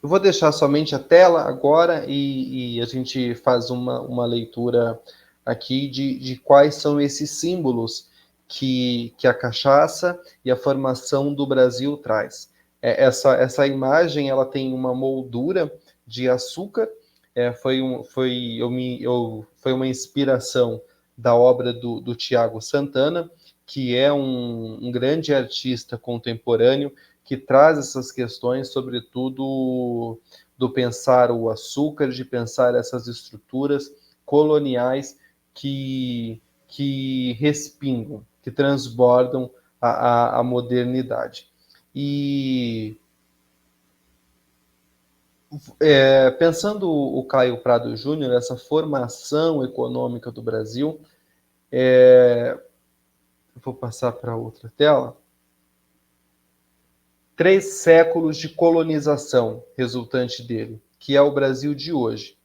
Eu vou deixar somente a tela agora e a gente faz uma leitura aqui de quais são esses símbolos que a cachaça e a formação do Brasil traz. Essa imagem, ela tem uma moldura de açúcar, foi uma inspiração da obra do Tiago Santana, que é um grande artista contemporâneo, que traz essas questões, sobretudo do pensar o açúcar, de pensar essas estruturas coloniais que respingam, que transbordam a modernidade. E pensando o Caio Prado Júnior, essa formação econômica do Brasil, vou passar para outra tela. 3 séculos de colonização resultante dele, que é o Brasil de hoje.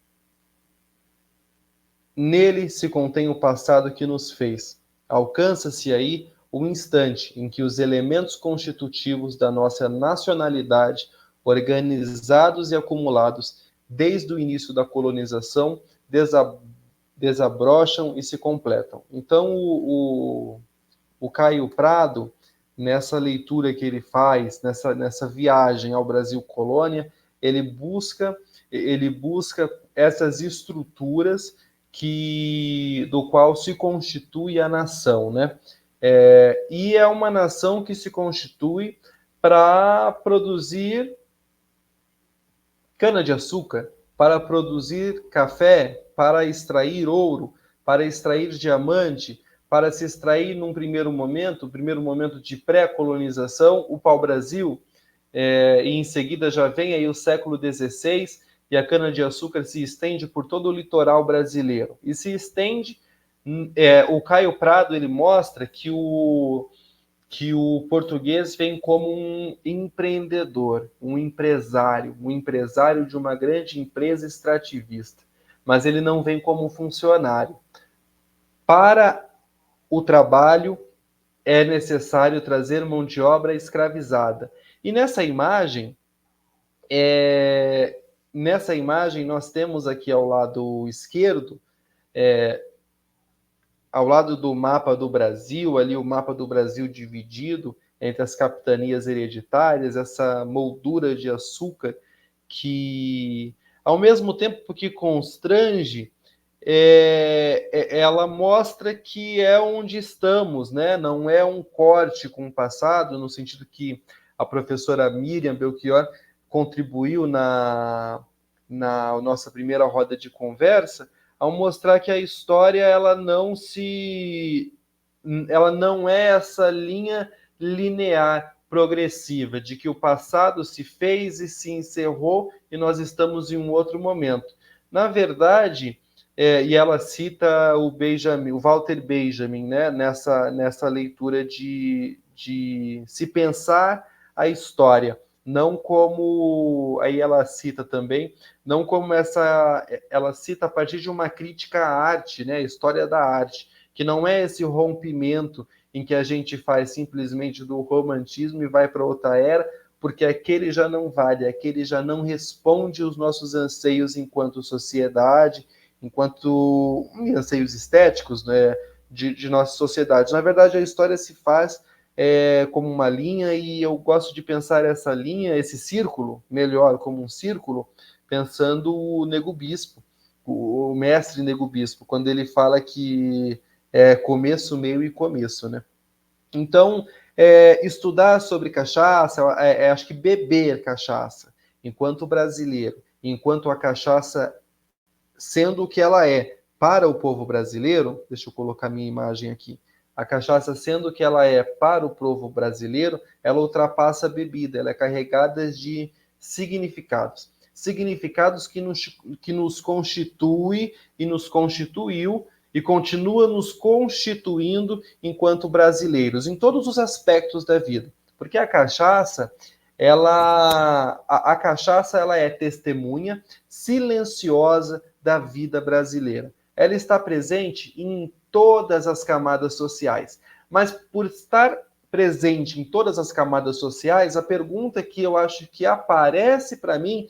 Nele se contém o passado que nos fez. Alcança-se aí o instante em que os elementos constitutivos da nossa nacionalidade, organizados e acumulados desde o início da colonização, desabrocham e se completam. Então, o Caio Prado, nessa leitura que ele faz, nessa viagem ao Brasil colônia, ele busca essas estruturas do qual se constitui a nação, né? E é uma nação que se constitui para produzir cana-de-açúcar, para produzir café, para extrair ouro, para extrair diamante, para se extrair num primeiro momento de pré-colonização, o pau-brasil, e em seguida já vem aí o século XVI, e a cana-de-açúcar se estende por todo o litoral brasileiro. E se estende, o Caio Prado ele mostra que o português vem como um empreendedor, um empresário de uma grande empresa extrativista, mas ele não vem como funcionário. Para o trabalho é necessário trazer mão de obra escravizada. E nessa imagem nós temos aqui ao lado esquerdo, ao lado do mapa do Brasil, ali o mapa do Brasil dividido entre as capitanias hereditárias, essa moldura de açúcar que, ao mesmo tempo que constrange, ela mostra que é onde estamos, né? Não é um corte com o passado, no sentido que a professora Miriam Belchior contribuiu na nossa primeira roda de conversa, ao mostrar que a história ela não é essa linha linear, progressiva, de que o passado se fez e se encerrou e nós estamos em um outro momento. Na verdade, e ela cita o Walter Benjamin, né, nessa leitura de se pensar a história, não como, aí ela cita também, não como ela cita a partir de uma crítica à arte, né, a história da arte, que não é esse rompimento em que a gente faz simplesmente do romantismo e vai para outra era, porque aquele já não vale, aquele já não responde aos nossos anseios enquanto sociedade, enquanto anseios estéticos, né, de nossa sociedade. Na verdade, a história se faz como uma linha, e eu gosto de pensar essa linha, esse círculo, melhor, como um círculo, pensando o Nego Bispo, o mestre Nego Bispo, quando ele fala que é começo, meio e começo, né? Então, estudar sobre cachaça, acho que beber cachaça, enquanto brasileiro, enquanto a cachaça sendo o que ela é para o povo brasileiro, deixa eu colocar minha imagem aqui, a cachaça sendo o que ela é para o povo brasileiro, ela ultrapassa a bebida, ela é carregada de significados. Significados que nos constitui e nos constituiu e continua nos constituindo enquanto brasileiros, em todos os aspectos da vida. Porque a cachaça, a cachaça ela é testemunha silenciosa da vida brasileira. Ela está presente em todas as camadas sociais. Mas por estar presente em todas as camadas sociais, a pergunta que eu acho que aparece para mim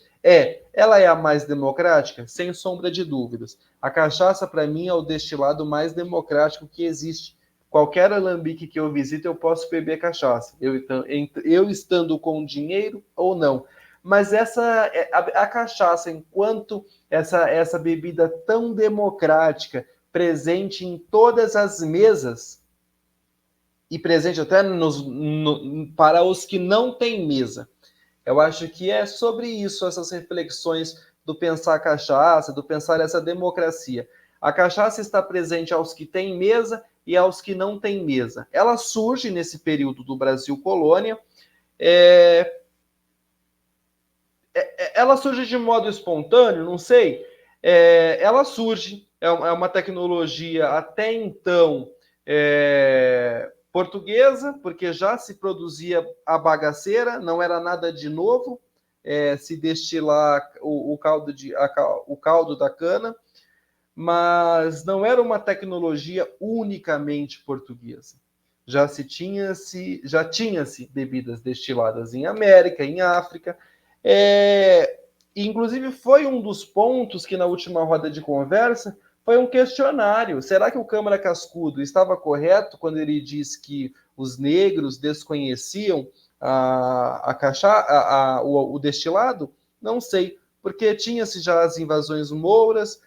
ela é a mais democrática? Sem sombra de dúvidas. A cachaça, para mim, é o destilado mais democrático que existe. Qualquer alambique que eu visite, eu posso beber cachaça. Eu estando com dinheiro ou não. Mas a cachaça, enquanto essa bebida tão democrática, presente em todas as mesas, e presente até para os que não têm mesa. Eu acho que é sobre isso, essas reflexões do pensar a cachaça, do pensar essa democracia. A cachaça está presente aos que têm mesa e aos que não têm mesa. Ela surge nesse período do Brasil colônia, ela surge de modo espontâneo, não sei. Ela surge, é uma tecnologia até então portuguesa, porque já se produzia a bagaceira, não era nada de novo, se destilar o caldo da cana, mas não era uma tecnologia unicamente portuguesa. Já tinha-se bebidas destiladas em América, em África. Inclusive, foi um dos pontos que na última roda de conversa foi um questionário. Será que o Câmara Cascudo estava correto quando ele diz que os negros desconheciam o destilado? Não sei, porque tinha-se já as invasões mouras,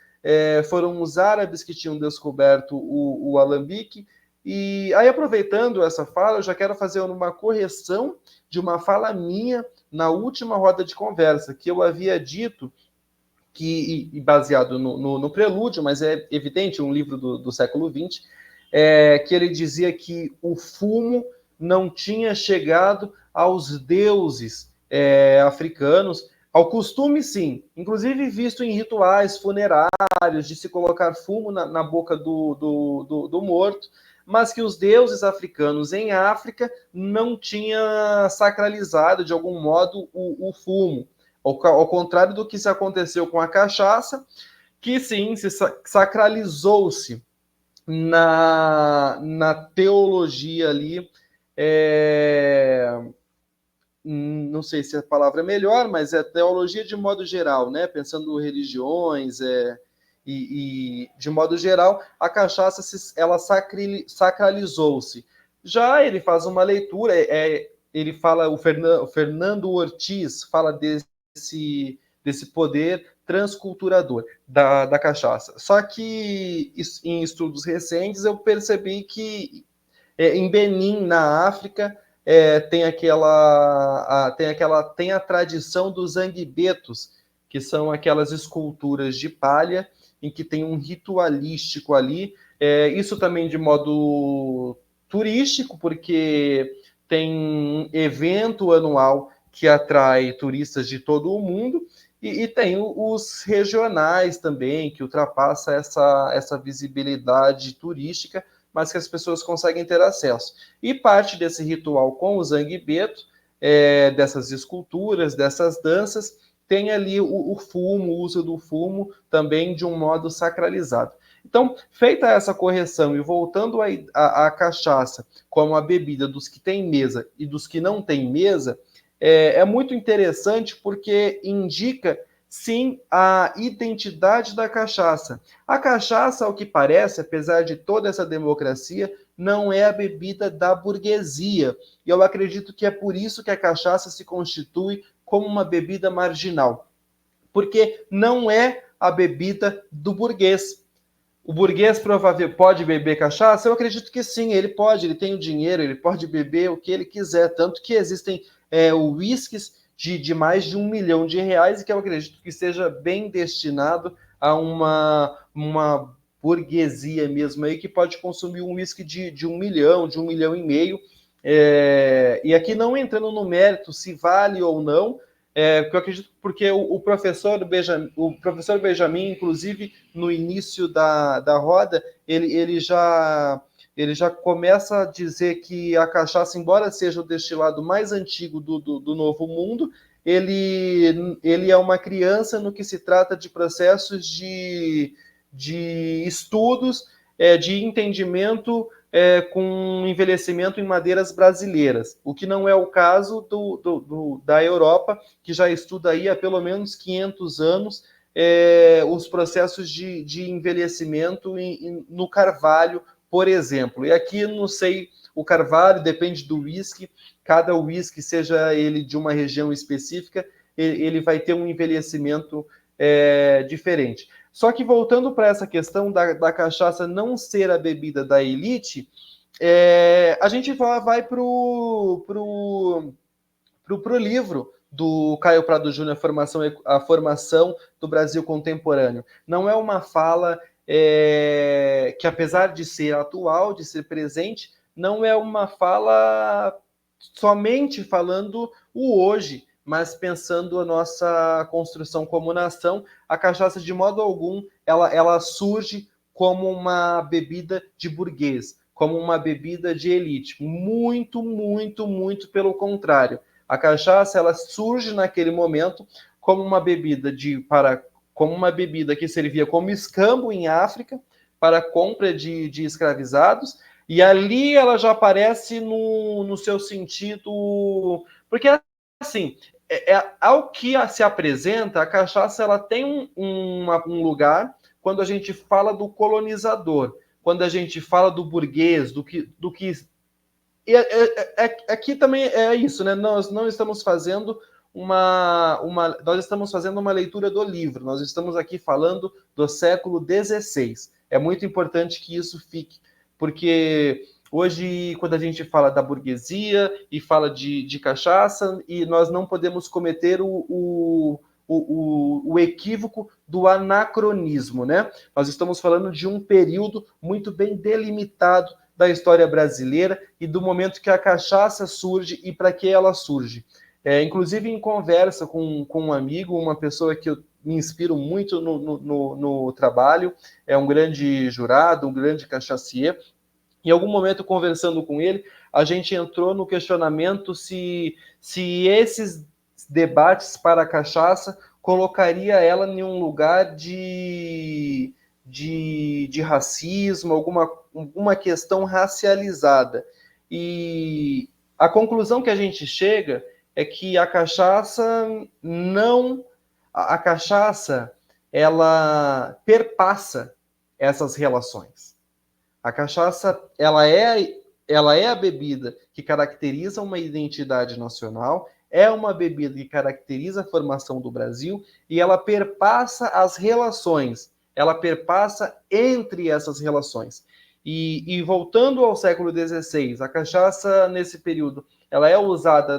foram os árabes que tinham descoberto o alambique. E aí, aproveitando essa fala, eu já quero fazer uma correção de uma fala minha na última roda de conversa, que eu havia dito que, e baseado no prelúdio, mas é evidente, um livro do século XX, que ele dizia que o fumo não tinha chegado aos deuses africanos. Ao costume, sim, inclusive visto em rituais funerários, de se colocar fumo na boca do morto, mas que os deuses africanos em África não tinham sacralizado, de algum modo, o fumo. Ao contrário do que se aconteceu com a cachaça, que sim, se sacralizou-se na teologia ali, não sei se a palavra é melhor, mas é teologia de modo geral, né? Pensando religiões, e de modo geral, a cachaça ela sacralizou-se. Já ele faz uma leitura, ele fala, o Fernando Ortiz fala desse poder transculturador da cachaça. Só que em estudos recentes eu percebi que em Benin, na África, tem a tradição dos zanguebetos, que são aquelas esculturas de palha em que tem um ritualístico ali. Isso também de modo turístico, porque tem um evento anual que atrai turistas de todo o mundo, e tem os regionais também, que ultrapassa essa visibilidade turística, mas que as pessoas conseguem ter acesso. E parte desse ritual com o zanguebeto, dessas esculturas, dessas danças, tem ali o fumo, o uso do fumo também de um modo sacralizado. Então, feita essa correção e voltando a cachaça como a bebida dos que têm mesa e dos que não têm mesa, é muito interessante porque indica, sim, a identidade da cachaça. A cachaça, ao que parece, apesar de toda essa democracia, não é a bebida da burguesia. E eu acredito que é por isso que a cachaça se constitui como uma bebida marginal. Porque não é a bebida do burguês. O burguês provavelmente pode beber cachaça? Eu acredito que sim, ele pode, ele tem o dinheiro, ele pode beber o que ele quiser, tanto que existem uísques de mais de R$1 milhão, e que eu acredito que seja bem destinado a uma burguesia mesmo aí, que pode consumir um uísque de R$1 milhão, de R$1,5 milhão. E aqui não entrando no mérito se vale ou não, porque eu acredito porque o professor Benjamin, inclusive, no início da roda, ele já começa a dizer que a cachaça, embora seja o destilado mais antigo do Novo Mundo, ele é uma criança no que se trata de processos de estudos, de entendimento com envelhecimento em madeiras brasileiras, o que não é o caso da Europa, que já estuda aí há pelo menos 500 anos os processos de envelhecimento no carvalho, por exemplo. E aqui, não sei, o carvalho depende do whisky, cada whisky, seja ele de uma região específica, ele vai ter um envelhecimento diferente. Só que voltando para essa questão da cachaça não ser a bebida da elite, a gente vai para o livro do Caio Prado Júnior, a formação do Brasil contemporâneo. Não é uma fala que, apesar de ser atual, de ser presente, não é uma fala somente falando o hoje, mas pensando a nossa construção como nação. A cachaça, de modo algum, ela surge como uma bebida de burguês, como uma bebida de elite. Muito, muito, muito pelo contrário. A cachaça, ela surge naquele momento como uma bebida como uma bebida que servia como escambo em África para compra de escravizados, e ali ela já aparece no seu sentido... Porque, assim, ao que se apresenta, a cachaça ela tem um lugar quando a gente fala do colonizador, quando a gente fala do burguês, do que aqui também é isso, né? Nós não estamos fazendo nós estamos fazendo uma leitura do livro, nós estamos aqui falando do século XVI. É muito importante que isso fique, porque hoje, quando a gente fala da burguesia e fala de cachaça, e nós não podemos cometer o equívoco do anacronismo, né? Nós estamos falando de um período muito bem delimitado da história brasileira e do momento que a cachaça surge e para que ela surge. Inclusive, em conversa com um amigo, uma pessoa que eu me inspiro muito no trabalho, é um grande jurado, um grande cachacier. Em algum momento, conversando com ele, a gente entrou no questionamento se esses debates para a cachaça colocaria ela em um lugar de racismo, alguma questão racializada. E a conclusão que a gente chega é que a cachaça ela perpassa essas relações. A cachaça, ela é a bebida que caracteriza uma identidade nacional, é uma bebida que caracteriza a formação do Brasil e ela perpassa as relações, ela perpassa entre essas relações. E voltando ao século XVI, a cachaça, nesse período, ela é usada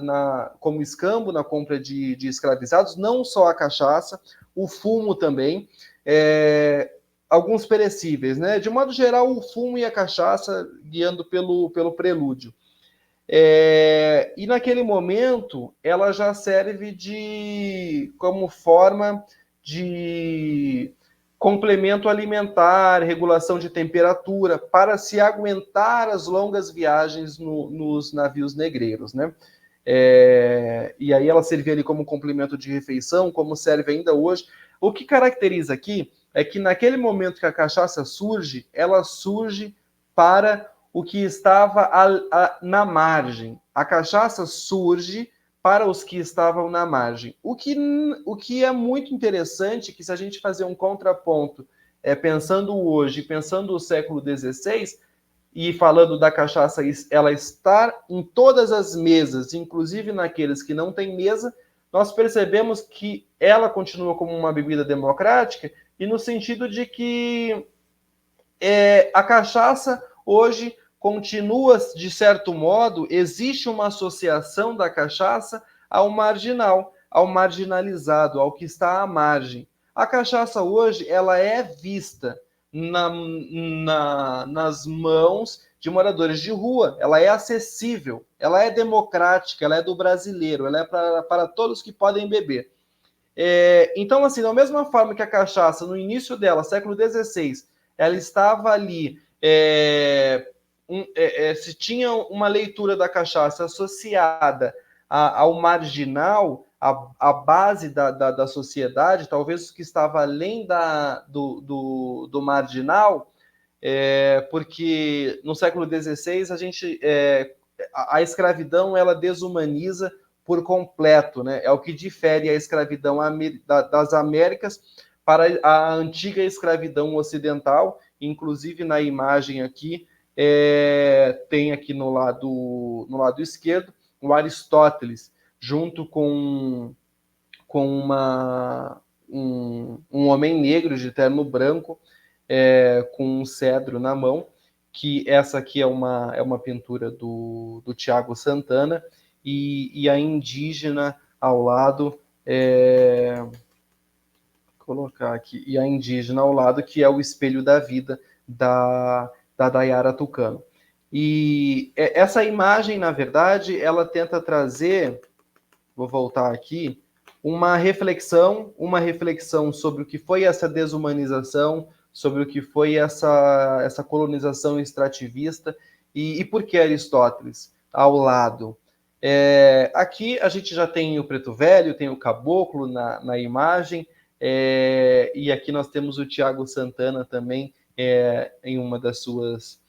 como escambo na compra de escravizados, não só a cachaça, o fumo também, alguns perecíveis, né? De modo geral, o fumo e a cachaça guiando pelo prelúdio. E naquele momento, ela já serve como forma de complemento alimentar, regulação de temperatura, para se aguentar as longas viagens nos navios negreiros, né? E aí ela servia ali como complemento de refeição, como serve ainda hoje. O que caracteriza aqui é que naquele momento que a cachaça surge, ela surge para o que estava na margem. A cachaça surge para os que estavam na margem. O que é muito interessante, que se a gente fazer um contraponto, pensando hoje, pensando o século XVI, e falando da cachaça, ela estar em todas as mesas, inclusive naqueles que não têm mesa, nós percebemos que ela continua como uma bebida democrática, e no sentido de que a cachaça hoje continua, de certo modo, existe uma associação da cachaça ao marginal, ao marginalizado, ao que está à margem. A cachaça hoje, ela é vista nas mãos de moradores de rua, ela é acessível, ela é democrática, ela é do brasileiro, ela é para todos que podem beber. Então, assim, da mesma forma que a cachaça, no início dela, século XVI, ela estava ali, se tinha uma leitura da cachaça associada ao marginal, à base da sociedade, talvez o que estava além do marginal, porque no século XVI a escravidão ela desumaniza por completo, né? É o que difere a escravidão das Américas para a antiga escravidão ocidental. Inclusive na imagem aqui, tem aqui no lado esquerdo o Aristóteles, junto com um homem negro de terno branco, com um cedro na mão, que essa aqui é uma pintura do Tiago Santana, e a indígena ao lado, colocar aqui, e a indígena ao lado, que é o espelho da vida da Dayara Tucano. E essa imagem, na verdade, ela tenta trazer, vou voltar aqui, uma reflexão sobre o que foi essa desumanização, sobre o que foi essa colonização extrativista e por que Aristóteles ao lado. Aqui a gente já tem o Preto Velho, tem o Caboclo na imagem, e aqui nós temos o Tiago Santana também em uma das suas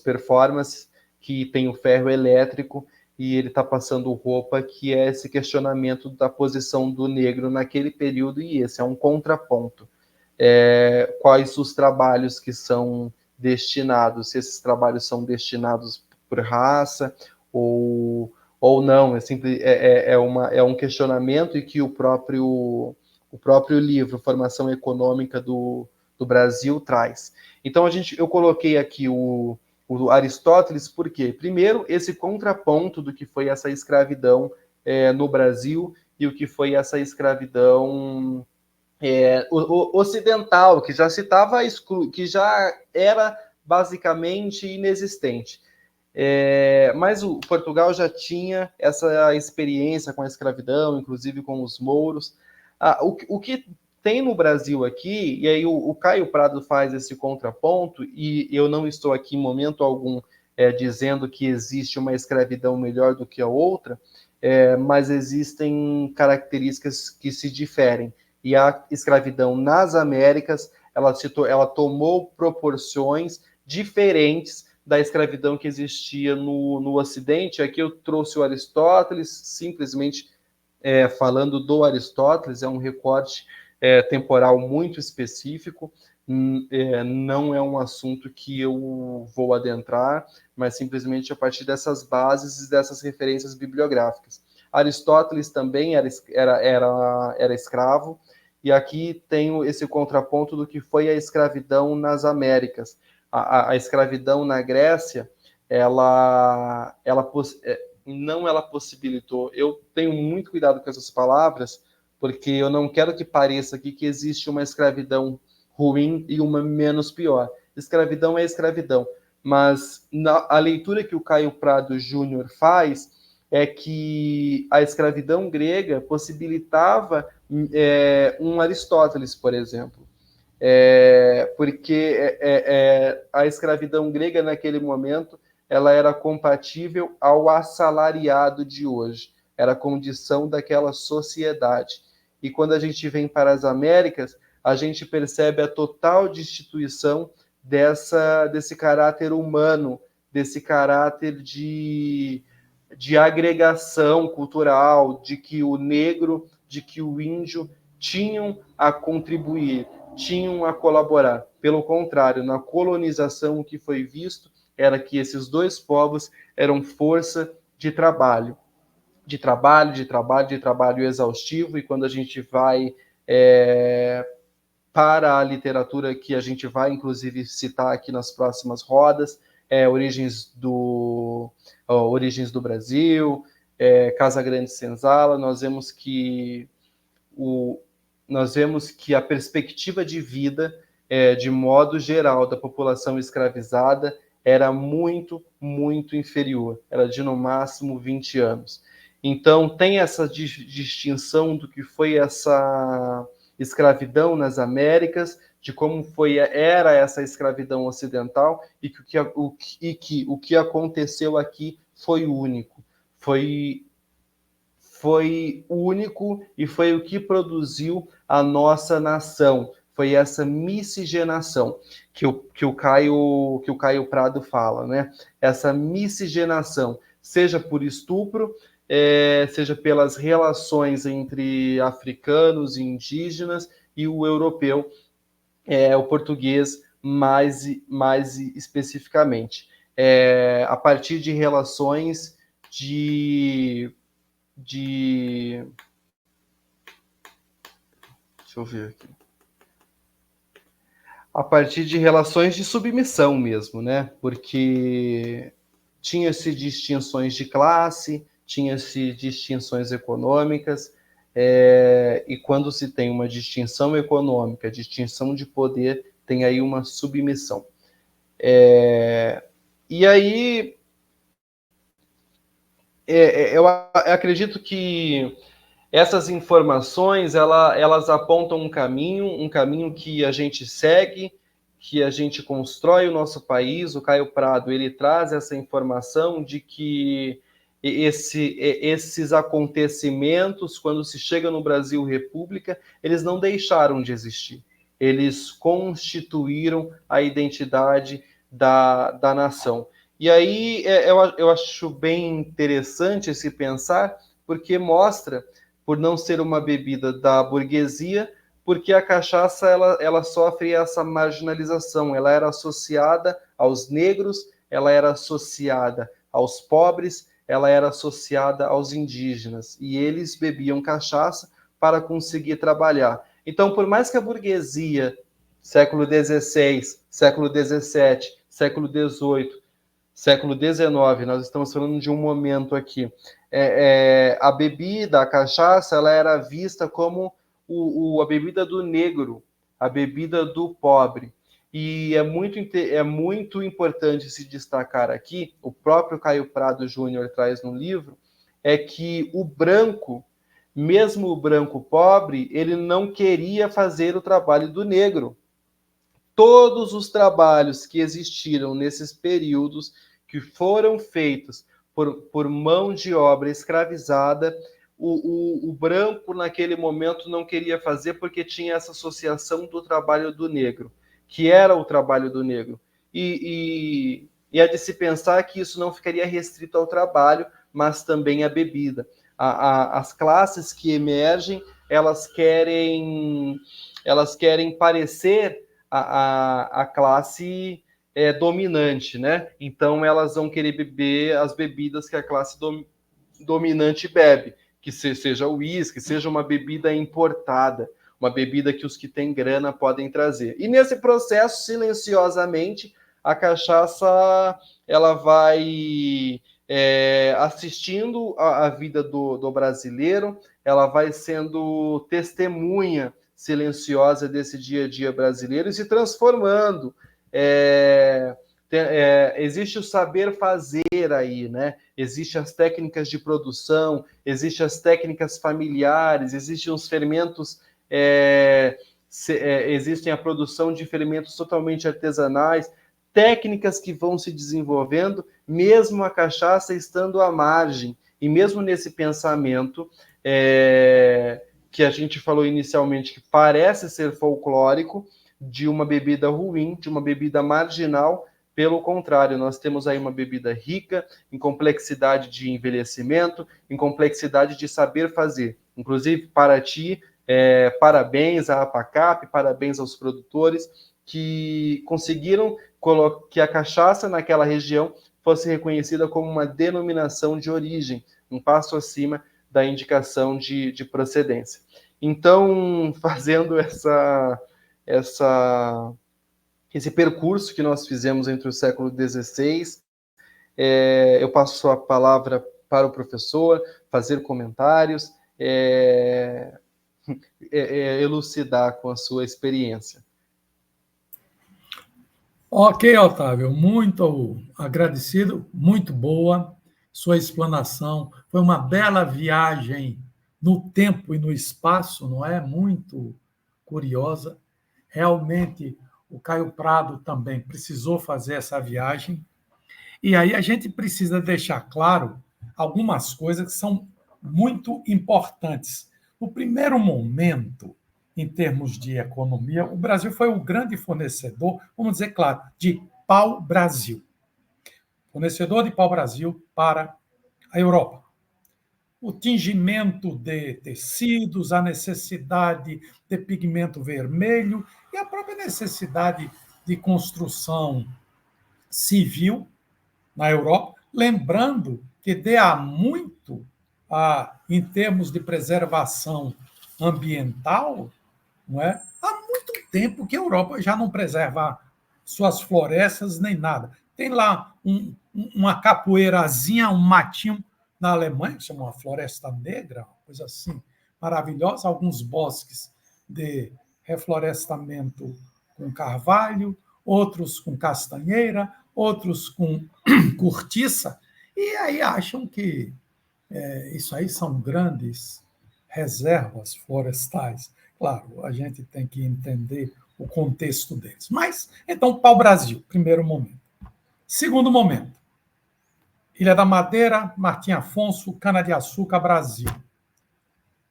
performances, que tem o ferro elétrico, e ele está passando roupa, que é esse questionamento da posição do negro naquele período, e esse é um contraponto. Quais os trabalhos que são destinados, se esses trabalhos são destinados por raça ou não, é um questionamento, e que o próprio livro Formação Econômica do Brasil traz. Então eu coloquei aqui o Aristóteles, por quê? Primeiro, esse contraponto do que foi essa escravidão no Brasil e o que foi essa escravidão ocidental, que já que já era basicamente inexistente. Mas o Portugal já tinha essa experiência com a escravidão, inclusive com os mouros. O que tem no Brasil aqui, e aí o Caio Prado faz esse contraponto, e eu não estou aqui em momento algum dizendo que existe uma escravidão melhor do que a outra, mas existem características que se diferem. E a escravidão nas Américas, ela tomou proporções diferentes da escravidão que existia no Ocidente. Aqui eu trouxe o Aristóteles, simplesmente falando do Aristóteles, é um recorte temporal muito específico, não é um assunto que eu vou adentrar, mas simplesmente a partir dessas bases e dessas referências bibliográficas. Aristóteles também era escravo, e aqui tenho esse contraponto do que foi a escravidão nas Américas. A escravidão na Grécia, ela possibilitou. Eu tenho muito cuidado com essas palavras, porque eu não quero que pareça aqui que existe uma escravidão ruim e uma menos pior. Escravidão é escravidão, mas a leitura que o Caio Prado Júnior faz é que a escravidão grega possibilitava um Aristóteles, por exemplo. Porque a escravidão grega naquele momento ela era compatível ao assalariado de hoje, era a condição daquela sociedade. E quando a gente vem para as Américas, a gente percebe a total destituição desse caráter humano, desse caráter de agregação cultural, de que o negro, de que o índio tinham a contribuir, tinham a colaborar. Pelo contrário, na colonização, o que foi visto era que esses dois povos eram força de trabalho exaustivo. E quando a gente vai para a literatura, que a gente vai inclusive citar aqui nas próximas rodas, Origens do Brasil, Casa Grande Senzala, nós vemos que a perspectiva de vida, de modo geral, da população escravizada era muito, muito inferior, era de no máximo 20 anos. Então, tem essa distinção do que foi essa escravidão nas Américas, de como era essa escravidão ocidental, e que o que aconteceu aqui foi único. Foi único e foi o que produziu a nossa nação. Foi essa miscigenação que o Caio Prado fala, né? Essa miscigenação, seja por estupro, seja pelas relações entre africanos e indígenas e o europeu, o português mais especificamente. A partir de relações deixa eu ver aqui. A partir de relações de submissão mesmo, né? Porque tinha-se distinções de classe, tinha-se distinções econômicas, e quando se tem uma distinção econômica, distinção de poder, tem aí uma submissão. E aí, eu acredito que essas informações, elas apontam um caminho que a gente segue, que a gente constrói o nosso país. O Caio Prado, ele traz essa informação de que esses acontecimentos, quando se chega no Brasil República, eles não deixaram de existir. Eles constituíram a identidade da nação. E aí eu acho bem interessante esse pensar, porque mostra, por não ser uma bebida da burguesia, porque a cachaça ela sofre essa marginalização. Ela era associada aos negros, ela era associada aos pobres, ela era associada aos indígenas, e eles bebiam cachaça para conseguir trabalhar. Então, por mais que a burguesia, século XVI, século XVII, século XVIII, século XIX, nós estamos falando de um momento aqui, a bebida, a cachaça, ela era vista como a bebida do negro, a bebida do pobre. E é muito importante se destacar aqui, o próprio Caio Prado Júnior traz no livro, é que o branco, mesmo o branco pobre, ele não queria fazer o trabalho do negro. Todos os trabalhos que existiram nesses períodos, que foram feitos por mão de obra escravizada, o branco naquele momento não queria fazer porque tinha essa associação do trabalho do negro, que era o trabalho do negro. E é de se pensar que isso não ficaria restrito ao trabalho, mas também à bebida. As classes que emergem, elas querem parecer a classe dominante, né? Então elas vão querer beber as bebidas que a classe dominante bebe, que seja o uísque, seja uma bebida importada, uma bebida que os que têm grana podem trazer. E nesse processo, silenciosamente, a cachaça ela vai assistindo a vida do brasileiro, ela vai sendo testemunha silenciosa desse dia a dia brasileiro e se transformando. Existe o saber fazer aí, né? Existem as técnicas de produção, existem as técnicas familiares, existem os fermentos, existem a produção de fermentos totalmente artesanais, técnicas que vão se desenvolvendo, mesmo a cachaça estando à margem, e mesmo nesse pensamento que a gente falou inicialmente, que parece ser folclórico, de uma bebida ruim, de uma bebida marginal. Pelo contrário, nós temos aí uma bebida rica em complexidade de envelhecimento, em complexidade de saber fazer. Inclusive, para ti, parabéns à APACAP, parabéns aos produtores que conseguiram que a cachaça naquela região fosse reconhecida como uma denominação de origem, um passo acima da indicação de procedência. Então, fazendo esse percurso que nós fizemos entre o século XVI, eu passo a palavra para o professor, fazer comentários, elucidar com a sua experiência. Ok, Otávio, muito agradecido, muito boa sua explanação. Foi uma bela viagem no tempo e no espaço, não é? Muito curiosa. Realmente, o Caio Prado também precisou fazer essa viagem. E aí a gente precisa deixar claro algumas coisas que são muito importantes. No primeiro momento, em termos de economia, o Brasil foi o grande fornecedor, vamos dizer claro, de pau-brasil. Fornecedor de pau-brasil para a Europa. O tingimento de tecidos, a necessidade de pigmento vermelho e a própria necessidade de construção civil na Europa, lembrando que de há muito, em termos de preservação ambiental, não é? Há muito tempo que a Europa já não preserva suas florestas nem nada. Tem lá uma capoeirazinha, um matinho na Alemanha, que chama uma floresta negra, uma coisa assim, maravilhosa, alguns bosques de reflorestamento com carvalho, outros com castanheira, outros com cortiça, e aí acham que isso aí são grandes reservas florestais. Claro, a gente tem que entender o contexto deles. Mas, então, pau-brasil, primeiro momento. Segundo momento, Ilha da Madeira, Martim Afonso, cana-de-açúcar, Brasil.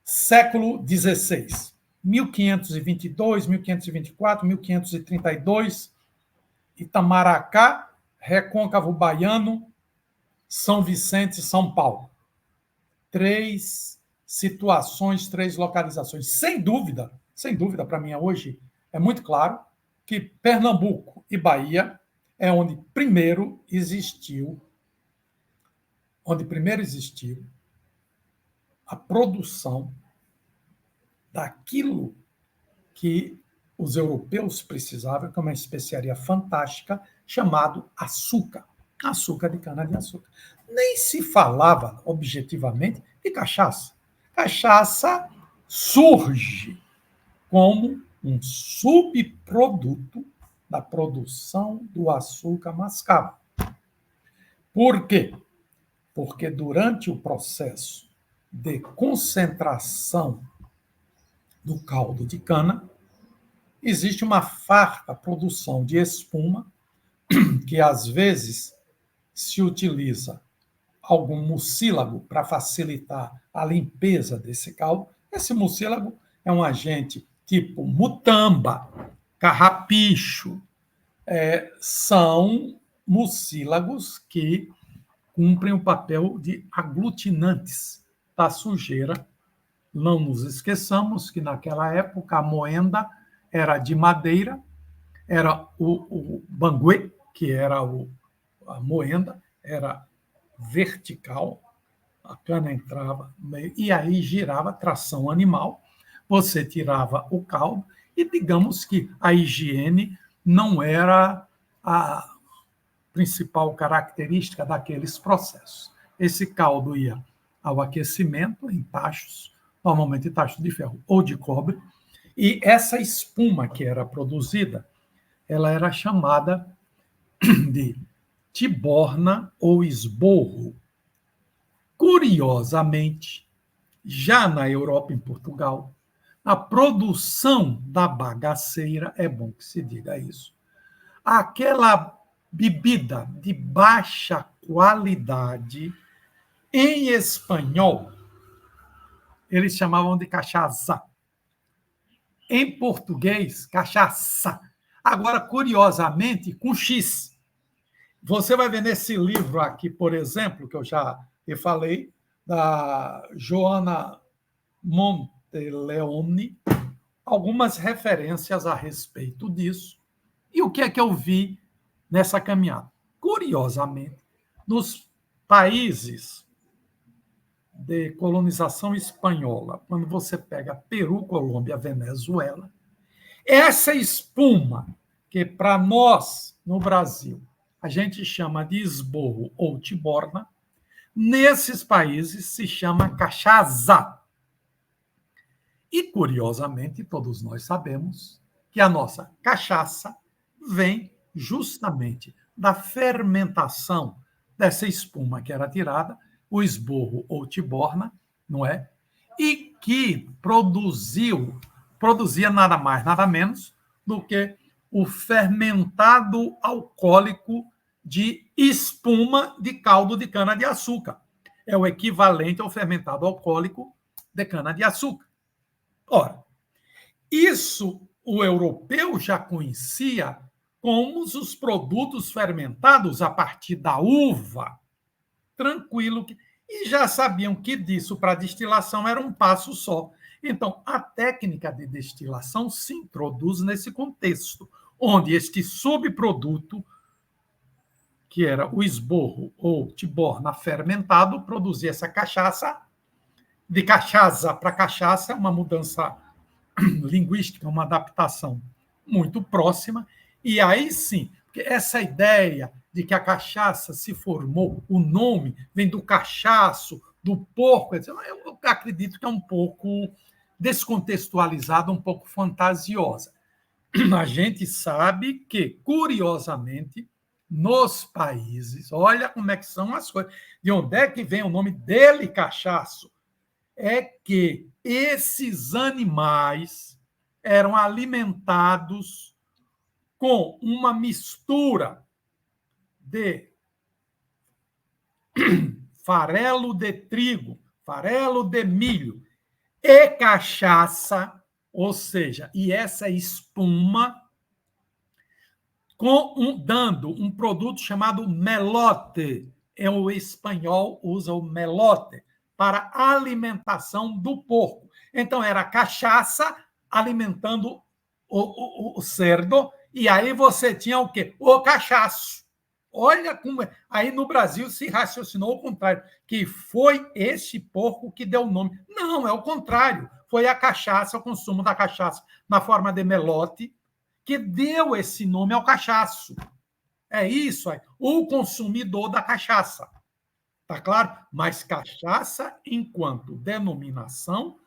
Século XVI, 1522, 1524, 1532, Itamaracá, Recôncavo Baiano, São Vicente, São Paulo. 3 situações, 3 localizações. Sem dúvida, para mim hoje é muito claro que Pernambuco e Bahia é onde primeiro existiu a produção daquilo que os europeus precisavam, que é uma especiaria fantástica, chamado açúcar. Açúcar de cana-de-açúcar. Nem se falava, objetivamente, de cachaça. Cachaça surge como um subproduto da produção do açúcar mascavo. Por quê? Porque durante o processo de concentração do caldo de cana, existe uma farta produção de espuma, que às vezes se utiliza algum mucílago para facilitar a limpeza desse caldo. Esse mucílago é um agente tipo mutamba, carrapicho, são mucílagos que cumprem o papel de aglutinantes da sujeira. Não nos esqueçamos que, naquela época, a moenda era de madeira, era o banguê, que era a moenda, era vertical, a cana entrava no meio, e aí girava tração animal, você tirava o caldo, e digamos que a higiene não era a principal característica daqueles processos. Esse caldo ia ao aquecimento em tachos, normalmente tachos de ferro ou de cobre, e essa espuma que era produzida, ela era chamada de tiborna ou esborro. Curiosamente, já na Europa, em Portugal, a produção da bagaceira, é bom que se diga isso, aquela bebida de baixa qualidade, em espanhol, eles chamavam de cachaça. Em português, cachaça. Agora, curiosamente, com X. Você vai ver nesse livro aqui, por exemplo, que eu já falei, da Joana Monteleone, algumas referências a respeito disso. E o que é que eu vi nessa caminhada? Curiosamente, nos países de colonização espanhola, quando você pega Peru, Colômbia, Venezuela, essa espuma, que para nós, no Brasil, a gente chama de esborro ou tiborna, nesses países se chama cachaça. E, curiosamente, todos nós sabemos que a nossa cachaça vem justamente da fermentação dessa espuma que era tirada, o esborro ou tiborna, não é? E que produzia nada mais, nada menos do que o fermentado alcoólico de espuma de caldo de cana-de-açúcar. É o equivalente ao fermentado alcoólico de cana-de-açúcar. Ora, isso o europeu já conhecia como os produtos fermentados a partir da uva. Tranquilo. E já sabiam que disso para destilação era um passo só. Então, a técnica de destilação se introduz nesse contexto, onde este subproduto, que era o esborro ou tiborna fermentado, produzia essa cachaça. De cachaça para cachaça, uma mudança linguística, uma adaptação muito próxima. E aí sim, porque essa ideia de que a cachaça se formou, o nome vem do cachaço, do porco, eu acredito que é um pouco descontextualizada, um pouco fantasiosa. A gente sabe que, curiosamente, nos países, olha como é que são as coisas, de onde é que vem o nome dele, cachaço, é que esses animais eram alimentados com uma mistura de farelo de trigo, farelo de milho e cachaça, ou seja, e essa espuma, dando um produto chamado melote. O espanhol usa o melote para alimentação do porco. Então, era cachaça alimentando o cerdo, e aí você tinha o quê? O cachaço. Olha como é. Aí no Brasil se raciocinou o contrário, que foi esse porco que deu o nome. Não, é o contrário. Foi a cachaça, o consumo da cachaça na forma de melote, que deu esse nome ao cachaço. É isso aí. O consumidor da cachaça. Tá claro? Mas cachaça enquanto denominação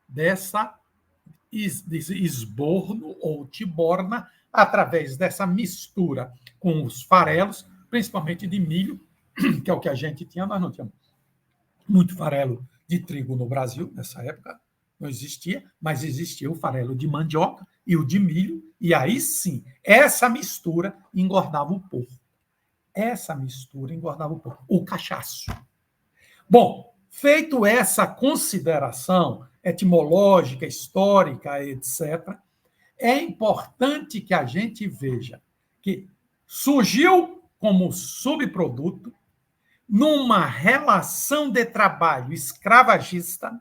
dessa esborno ou tiborna, através dessa mistura com os farelos, principalmente de milho, que é o que a gente tinha. Nós não tínhamos muito farelo de trigo no Brasil nessa época, não existia, mas existia o farelo de mandioca e o de milho, e aí sim, essa mistura engordava o porco. Essa mistura engordava o porco. O cachaço. Bom, feito essa consideração etimológica, histórica, etc., é importante que a gente veja que surgiu como subproduto numa relação de trabalho escravagista,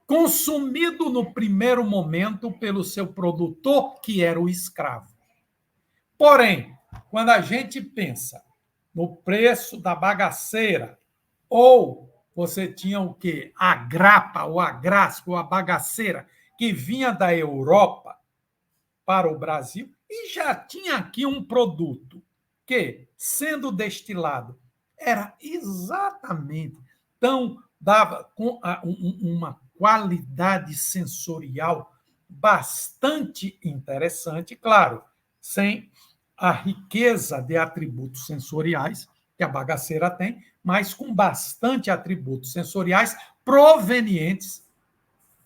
consumido no primeiro momento pelo seu produtor, que era o escravo. Porém, quando a gente pensa no preço da bagaceira, ou você tinha o quê? A grapa, ou a graspa, ou a bagaceira, que vinha da Europa para o Brasil, e já tinha aqui um produto que, sendo destilado, era exatamente tão, dava com uma qualidade sensorial bastante interessante, claro, sem a riqueza de atributos sensoriais que a bagaceira tem, mas com bastante atributos sensoriais provenientes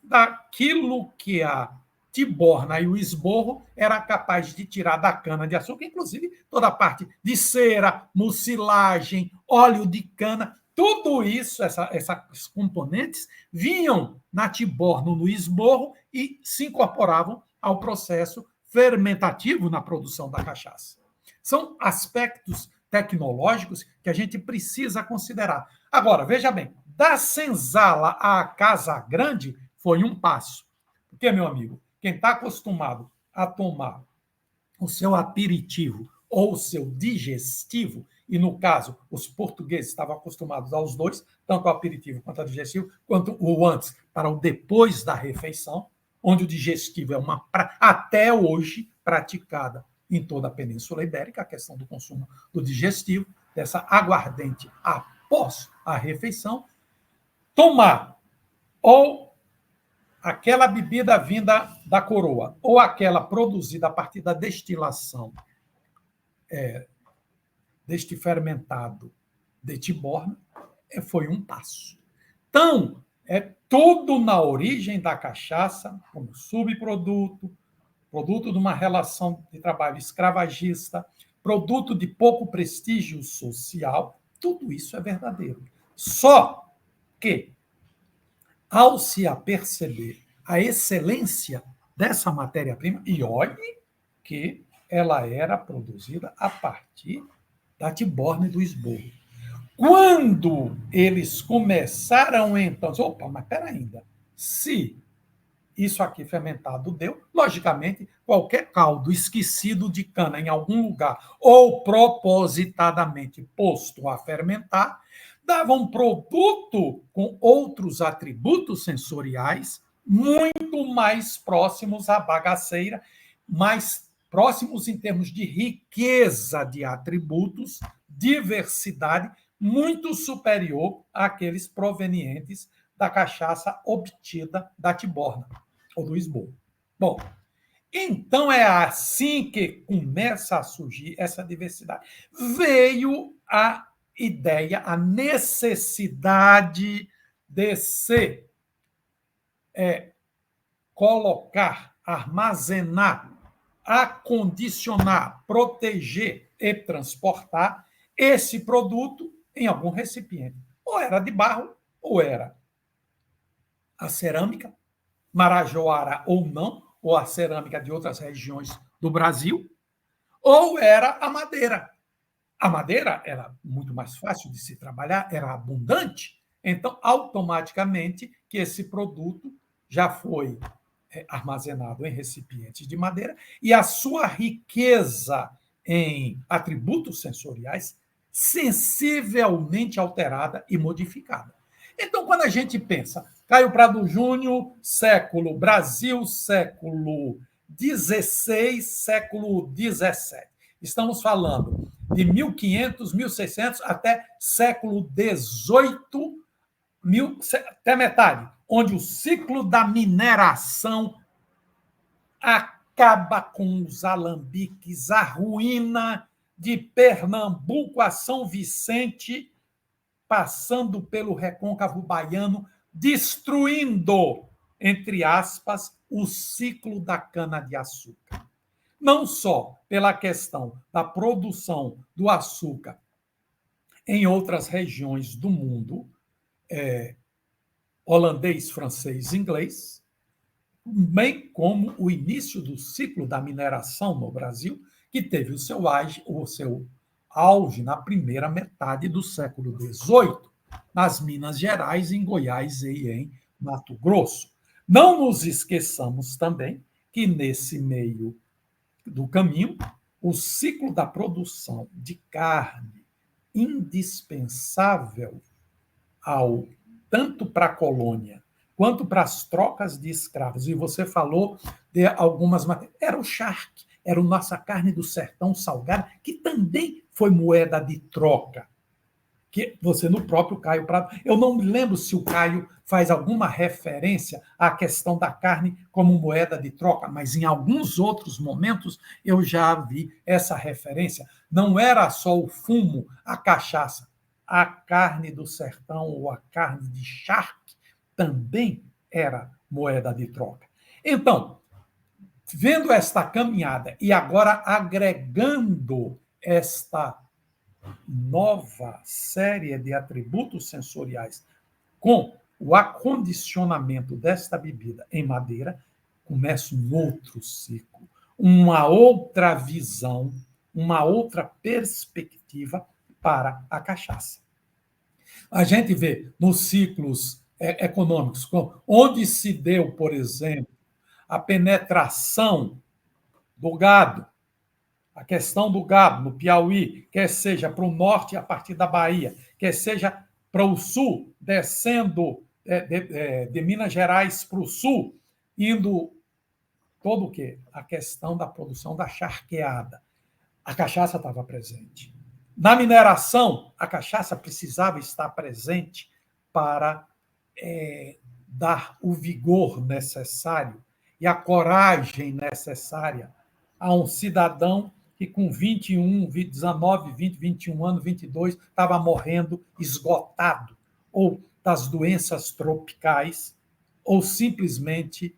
daquilo que a tiborna e o esborro era capaz de tirar da cana-de-açúcar, inclusive toda a parte de cera, mucilagem, óleo de cana, tudo isso, essas componentes, vinham na tiborna, no esborro, e se incorporavam ao processo fermentativo na produção da cachaça. São aspectos tecnológicos que a gente precisa considerar. Agora, veja bem, da senzala à casa grande foi um passo. Porque, meu amigo, quem está acostumado a tomar o seu aperitivo ou o seu digestivo, e no caso, os portugueses estavam acostumados aos dois, tanto o aperitivo quanto o digestivo, quanto o antes para o depois da refeição, onde o digestivo é uma, até hoje, praticada em toda a Península Ibérica, a questão do consumo do digestivo, dessa aguardente após a refeição, tomar ou aquela bebida vinda da coroa ou aquela produzida a partir da destilação deste fermentado de tiborna, foi um passo. Então, é tudo na origem da cachaça, como subproduto, produto de uma relação de trabalho escravagista, produto de pouco prestígio social, tudo isso é verdadeiro. Só que, ao se aperceber a excelência dessa matéria-prima, e olhe que ela era produzida a partir da tiborna e do esborro. Quando eles começaram, então, opa, mas espera ainda, se isso aqui fermentado deu, logicamente, qualquer caldo esquecido de cana em algum lugar ou propositadamente posto a fermentar, dava um produto com outros atributos sensoriais muito mais próximos à bagaceira, mais próximos em termos de riqueza de atributos, diversidade, muito superior àqueles provenientes da cachaça obtida da tiborna ou do esborro. Bom, então é assim que começa a surgir essa diversidade. Veio a ideia, a necessidade de se colocar armazenar, acondicionar, proteger e transportar esse produto em algum recipiente. Ou era de barro, ou era a cerâmica, marajoara ou não, ou a cerâmica de outras regiões do Brasil, ou era a madeira. A madeira era muito mais fácil de se trabalhar, era abundante, então, automaticamente, que esse produto já foi armazenado em recipientes de madeira e a sua riqueza em atributos sensoriais sensivelmente alterada e modificada. Então, quando a gente pensa, Caio Prado Júnior, século Brasil, século XVI, século XVII. Estamos falando de 1500, 1600 até século XVIII, até metade, onde o ciclo da mineração acaba com os alambiques, a ruína de Pernambuco a São Vicente, passando pelo recôncavo baiano, destruindo, entre aspas, o ciclo da cana-de-açúcar. Não só pela questão da produção do açúcar em outras regiões do mundo, holandês, francês, inglês, bem como o início do ciclo da mineração no Brasil, que teve o seu auge na primeira metade do século XVIII, nas Minas Gerais, em Goiás e em Mato Grosso. Não nos esqueçamos também que, nesse meio do caminho, o ciclo da produção de carne, indispensável tanto para a colônia quanto para as trocas de escravos, e você falou de algumas matérias, era o charque, era a nossa carne do sertão salgada, que também foi moeda de troca. Que você, no próprio Caio Prado, eu não me lembro se o Caio faz alguma referência à questão da carne como moeda de troca, mas em alguns outros momentos eu já vi essa referência. Não era só o fumo, a cachaça, a carne do sertão ou a carne de charque também era moeda de troca. Então, vendo esta caminhada e agora agregando esta nova série de atributos sensoriais com o acondicionamento desta bebida em madeira, começa um outro ciclo, uma outra visão, uma outra perspectiva para a cachaça. A gente vê nos ciclos econômicos, onde se deu, por exemplo, a penetração do gado, a questão do gado no Piauí, quer seja para o norte a partir da Bahia, quer seja para o sul, descendo de Minas Gerais para o sul, indo todo o quê? A questão da produção da charqueada. A cachaça estava presente. Na mineração, a cachaça precisava estar presente para dar o vigor necessário e a coragem necessária a um cidadão que com 21, 19, 20, 21 anos, 22, estava morrendo esgotado, ou das doenças tropicais, ou simplesmente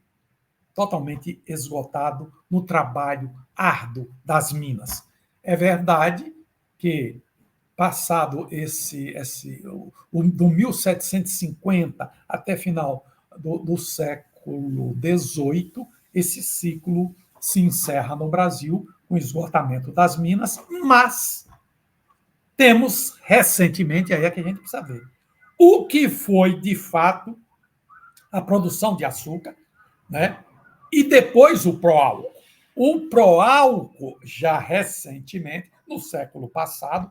totalmente esgotado no trabalho árduo das minas. É verdade que, passado do 1750 até final do século XVIII, esse ciclo se encerra no Brasil com o esgotamento das minas, mas temos recentemente, aí é que a gente precisa ver, o que foi, de fato, a produção de açúcar, né? E depois o pró-álcool. O pró-álcool, já recentemente, no século passado,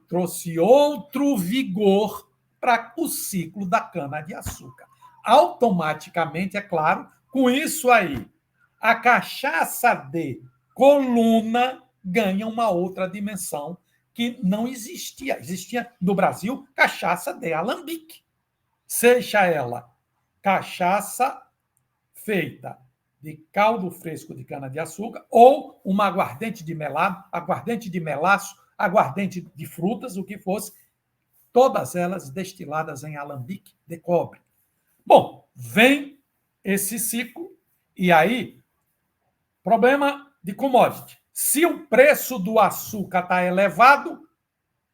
trouxe outro vigor para o ciclo da cana-de-açúcar. Automaticamente, é claro, com isso aí, a cachaça de coluna ganha uma outra dimensão que não existia. Existia no Brasil cachaça de alambique, seja ela cachaça feita de caldo fresco de cana-de-açúcar ou uma aguardente de melado, aguardente de melaço, aguardente de frutas, o que fosse, todas elas destiladas em alambique de cobre. Bom, vem esse ciclo E aí, problema de commodity. Se o preço do açúcar está elevado,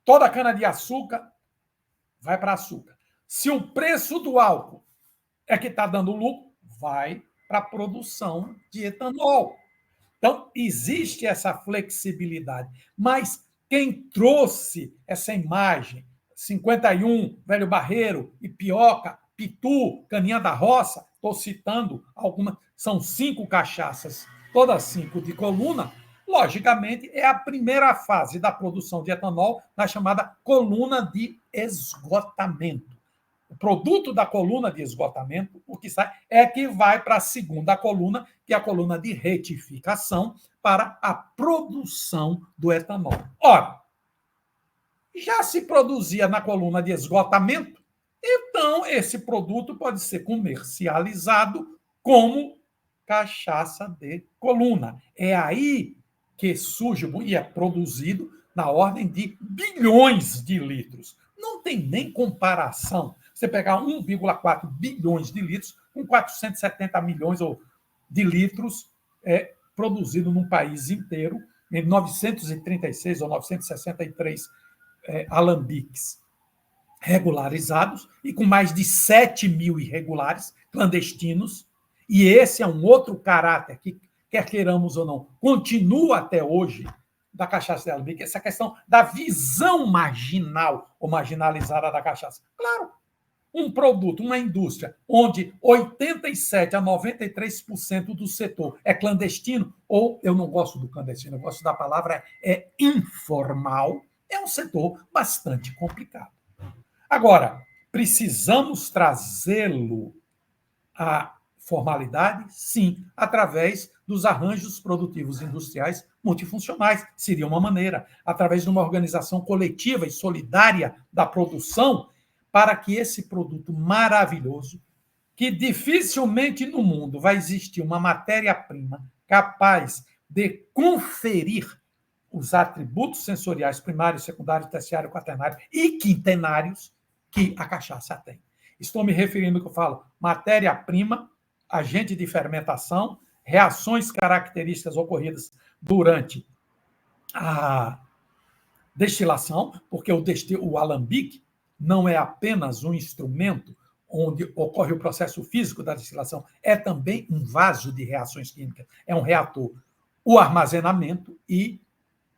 toda a cana-de-açúcar vai para açúcar. Se o preço do álcool é que está dando lucro, vai para a produção de etanol. Então, existe essa flexibilidade. Mas quem trouxe essa imagem, 51, Velho Barreiro, Ipioca, Pitu, Caninha da Roça, estou citando algumas, são 5 cachaças, todas 5 de coluna, logicamente, é a primeira fase da produção de etanol na chamada coluna de esgotamento. O produto da coluna de esgotamento, o que sai, é que vai para a segunda coluna, que é a coluna de retificação, para a produção do etanol. Ora, já se produzia na coluna de esgotamento, então esse produto pode ser comercializado como cachaça de coluna. É aí que surge, e é produzido na ordem de bilhões de litros. Não tem nem comparação. Você pegar 1,4 bilhões de litros com 470 milhões de litros produzido num país inteiro, em 936 ou 963 alambiques regularizados e com mais de 7 mil irregulares, clandestinos. E esse é um outro caráter que, quer queiramos ou não, continua até hoje da cachaça de alambique, essa questão da visão marginal ou marginalizada da cachaça. Claro, um produto, uma indústria, onde 87% a 93% do setor é clandestino, ou eu não gosto do clandestino, eu gosto da palavra informal, é um setor bastante complicado. Agora, precisamos trazê-lo à formalidade? Sim, através dos arranjos produtivos industriais multifuncionais, seria uma maneira, através de uma organização coletiva e solidária da produção, para que esse produto maravilhoso, que dificilmente no mundo vai existir uma matéria-prima capaz de conferir os atributos sensoriais primários, secundários, terciários, quaternários e quintenários que a cachaça tem. Estou me referindo ao que eu falo, matéria-prima, agente de fermentação, reações características ocorridas durante a destilação, porque o alambique não é apenas um instrumento onde ocorre o processo físico da destilação, é também um vaso de reações químicas, é um reator. O armazenamento e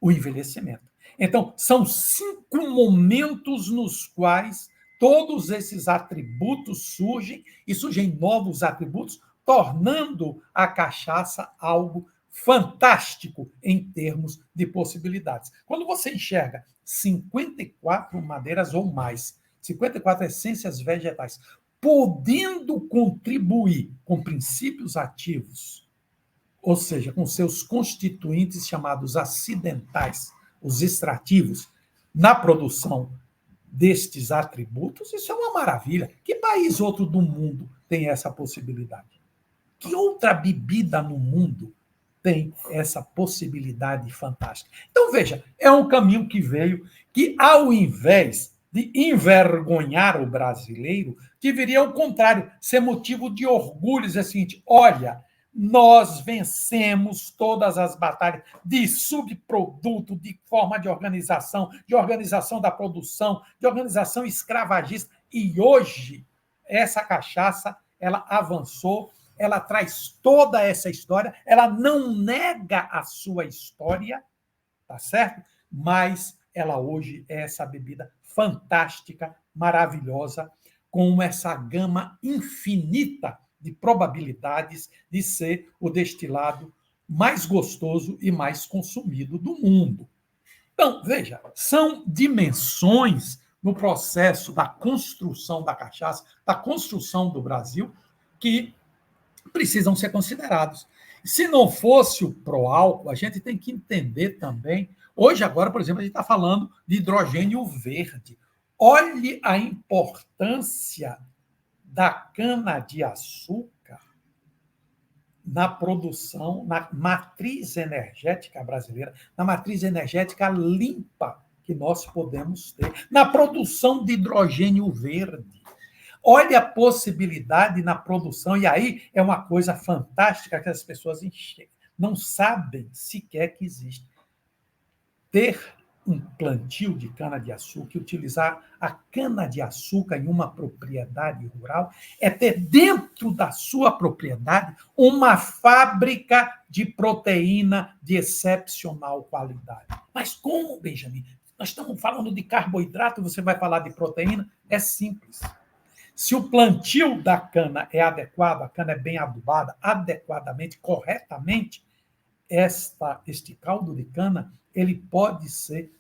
o envelhecimento. Então, são 5 momentos nos quais todos esses atributos surgem, e surgem novos atributos, tornando a cachaça algo fantástico em termos de possibilidades. Quando você enxerga 54 madeiras ou mais, 54 essências vegetais, podendo contribuir com princípios ativos, ou seja, com seus constituintes chamados acidentais, os extrativos, na produção destes atributos, isso é uma maravilha. Que país outro do mundo tem essa possibilidade? Que outra bebida no mundo tem essa possibilidade fantástica? Então, veja, é um caminho que veio que, ao invés de envergonhar o brasileiro, deveria, ao contrário, ser motivo de orgulho, dizer o seguinte, olha, nós vencemos todas as batalhas de subproduto, de forma de organização da produção, de organização escravagista. E hoje, essa cachaça, ela avançou, ela traz toda essa história, ela não nega a sua história, tá certo? Mas ela hoje é essa bebida fantástica, maravilhosa, com essa gama infinita de probabilidades de ser o destilado mais gostoso e mais consumido do mundo. Então, veja, são dimensões no processo da construção da cachaça, da construção do Brasil, que precisam ser considerados. Se não fosse o pró-álcool, a gente tem que entender também. Hoje, agora, por exemplo, a gente está falando de hidrogênio verde. Olhe a importância da cana-de-açúcar na produção, na matriz energética brasileira, na matriz energética limpa que nós podemos ter, na produção de hidrogênio verde. Olha a possibilidade na produção, e aí é uma coisa fantástica que as pessoas não sabem sequer que existe. Ter um plantio de cana-de-açúcar e utilizar a cana-de-açúcar em uma propriedade rural é ter dentro da sua propriedade uma fábrica de proteína de excepcional qualidade. Mas como, Benjamin? Nós estamos falando de carboidrato, você vai falar de proteína? É simples. Se o plantio da cana é adequado, a cana é bem adubada, adequadamente, corretamente, este caldo de cana ele pode ser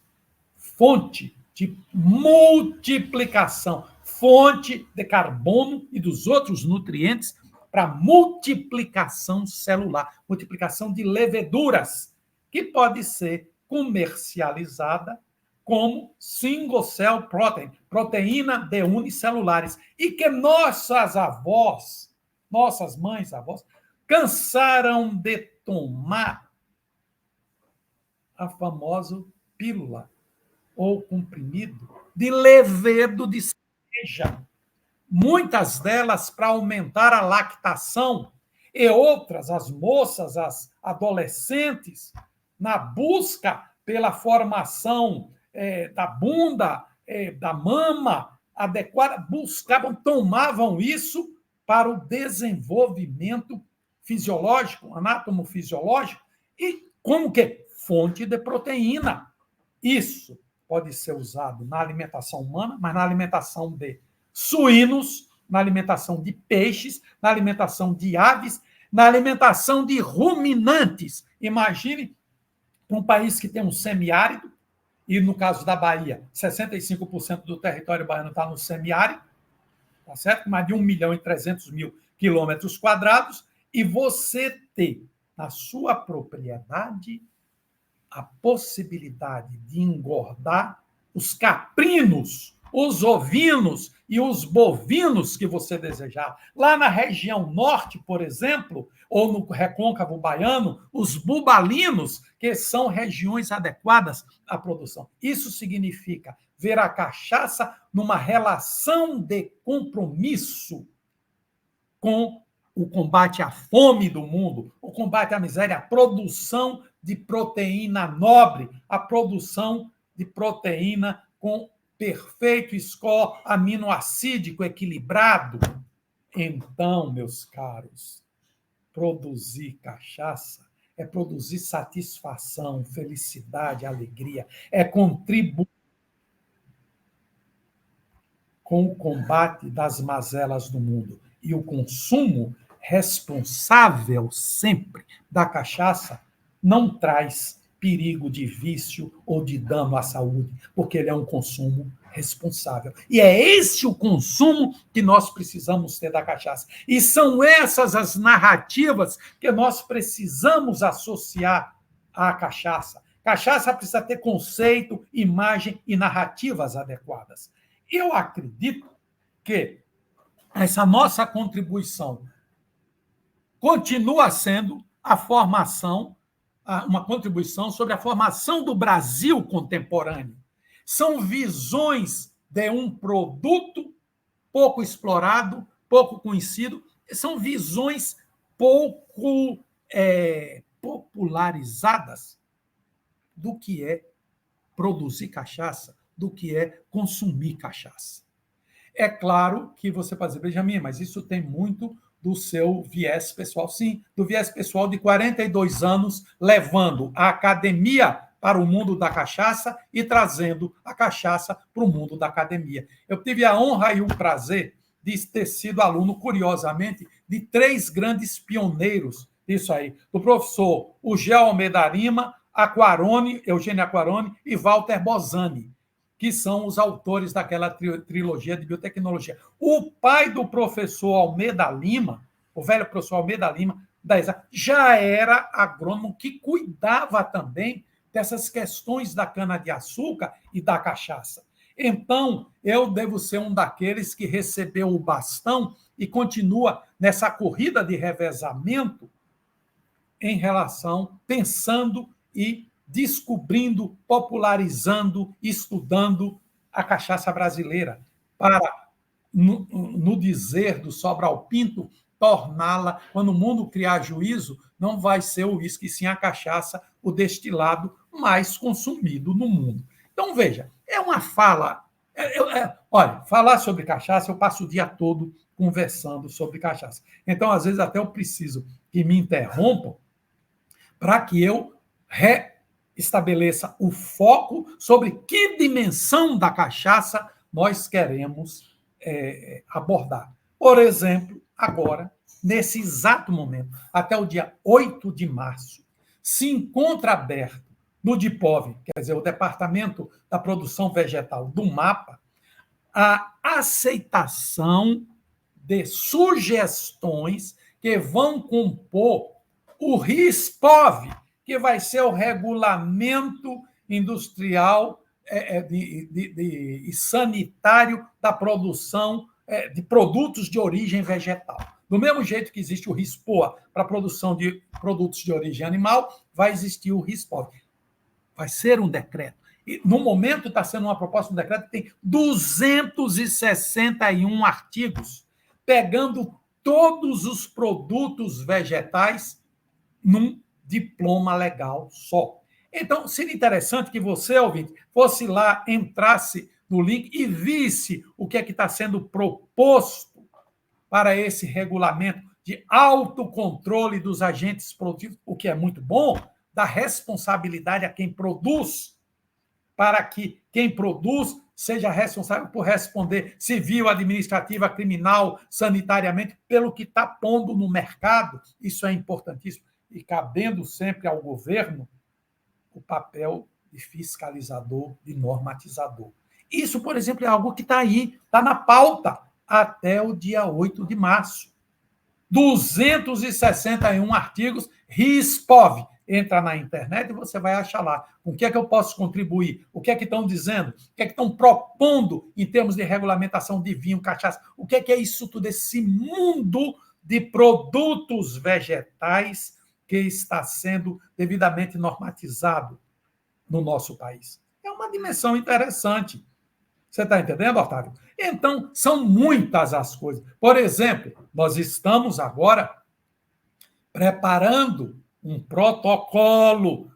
fonte de multiplicação, fonte de carbono e dos outros nutrientes para multiplicação celular, multiplicação de leveduras, que pode ser comercializada como single cell protein, proteína de unicelulares, e que nossas avós, nossas mães, avós, cansaram de tomar a famosa pílula ou comprimido de levedo de cereja. Muitas delas para aumentar a lactação e outras, as moças, as adolescentes, na busca pela formação da bunda, da mama adequada, buscavam, tomavam isso para o desenvolvimento fisiológico, anatomofisiológico, e como que? Fonte de proteína. Isso pode ser usado na alimentação humana, mas na alimentação de suínos, na alimentação de peixes, na alimentação de aves, na alimentação de ruminantes. Imagine um país que tem um semiárido, e no caso da Bahia, 65% do território baiano está no semiárido, tá certo? Mais de 1.300.000 quilômetros quadrados, e você ter na sua propriedade a possibilidade de engordar os caprinos, os ovinos e os bovinos que você desejar. Lá na região norte, por exemplo, ou no recôncavo baiano, os bubalinos, que são regiões adequadas à produção. Isso significa ver a cachaça numa relação de compromisso com o combate à fome do mundo, o combate à miséria, a produção de proteína nobre, a produção de proteína com perfeito score aminoacídico equilibrado. Então, meus caros, produzir cachaça é produzir satisfação, felicidade, alegria, é contribuir com o combate das mazelas do mundo. E o consumo responsável sempre da cachaça não traz perigo de vício ou de dano à saúde, porque ele é um consumo responsável. E é esse o consumo que nós precisamos ter da cachaça. E são essas as narrativas que nós precisamos associar à cachaça. Cachaça precisa ter conceito, imagem e narrativas adequadas. Eu acredito que essa nossa contribuição continua sendo a formação, uma contribuição sobre a formação do Brasil contemporâneo. São visões de um produto pouco explorado, pouco conhecido, são visões pouco popularizadas do que é produzir cachaça, do que é consumir cachaça. É claro que você pode dizer, Benjamin, mas isso tem muito do seu viés pessoal. Sim, do viés pessoal de 42 anos, levando a academia para o mundo da cachaça e trazendo a cachaça para o mundo da academia. Eu tive a honra e o prazer de ter sido aluno, curiosamente, de 3 grandes pioneiros disso aí, do professor Ugel Almeida Lima, Eugênio Aquarone e Walter Bosani, que são os autores daquela trilogia de biotecnologia. O pai do professor Almeida Lima, o velho professor Almeida Lima, já era agrônomo que cuidava também dessas questões da cana-de-açúcar e da cachaça. Então, eu devo ser um daqueles que recebeu o bastão e continua nessa corrida de revezamento em relação, pensando e descobrindo, popularizando, estudando a cachaça brasileira para no dizer do Sobral Pinto, torná-la, quando o mundo criar juízo, não vai ser o uísque, sim a cachaça, o destilado mais consumido no mundo. Então, veja, é uma fala. Olha, falar sobre cachaça, eu passo o dia todo conversando sobre cachaça. Então, às vezes, até eu preciso que me interrompam para que eu reestabeleça o foco sobre que dimensão da cachaça nós queremos abordar. Por exemplo, agora, nesse exato momento, até o dia 8 de março, se encontra aberto no DIPOV, quer dizer, o Departamento da Produção Vegetal do MAPA, a aceitação de sugestões que vão compor o RISPOV, que vai ser o Regulamento Industrial e Sanitário da Produção de Produtos de Origem Vegetal. Do mesmo jeito que existe o RISPOA para a produção de produtos de origem animal, vai existir o RISPOV. Vai ser um decreto. E, no momento, está sendo uma proposta de um decreto que tem 261 artigos, pegando todos os produtos vegetais num diploma legal só. Então, seria interessante que você, ouvinte, fosse lá, entrasse no link e visse o que é que está sendo proposto para esse regulamento de autocontrole dos agentes produtivos, o que é muito bom, dá responsabilidade a quem produz, para que quem produz seja responsável por responder civil, administrativa, criminal, sanitariamente, pelo que está pondo no mercado. Isso é importantíssimo. E cabendo sempre ao governo o papel de fiscalizador, de normatizador. Isso, por exemplo, é algo que está aí, está na pauta até o dia 8 de março. 261 artigos, RISPOV. Entra na internet e você vai achar lá. Com o que é que eu posso contribuir? O que é que estão dizendo? O que é que estão propondo em termos de regulamentação de vinho, cachaça? O que é isso tudo? Esse mundo de produtos vegetais que está sendo devidamente normatizado no nosso país. É uma dimensão interessante. Você está entendendo, Otávio? Então, são muitas as coisas. Por exemplo, nós estamos agora preparando um protocolo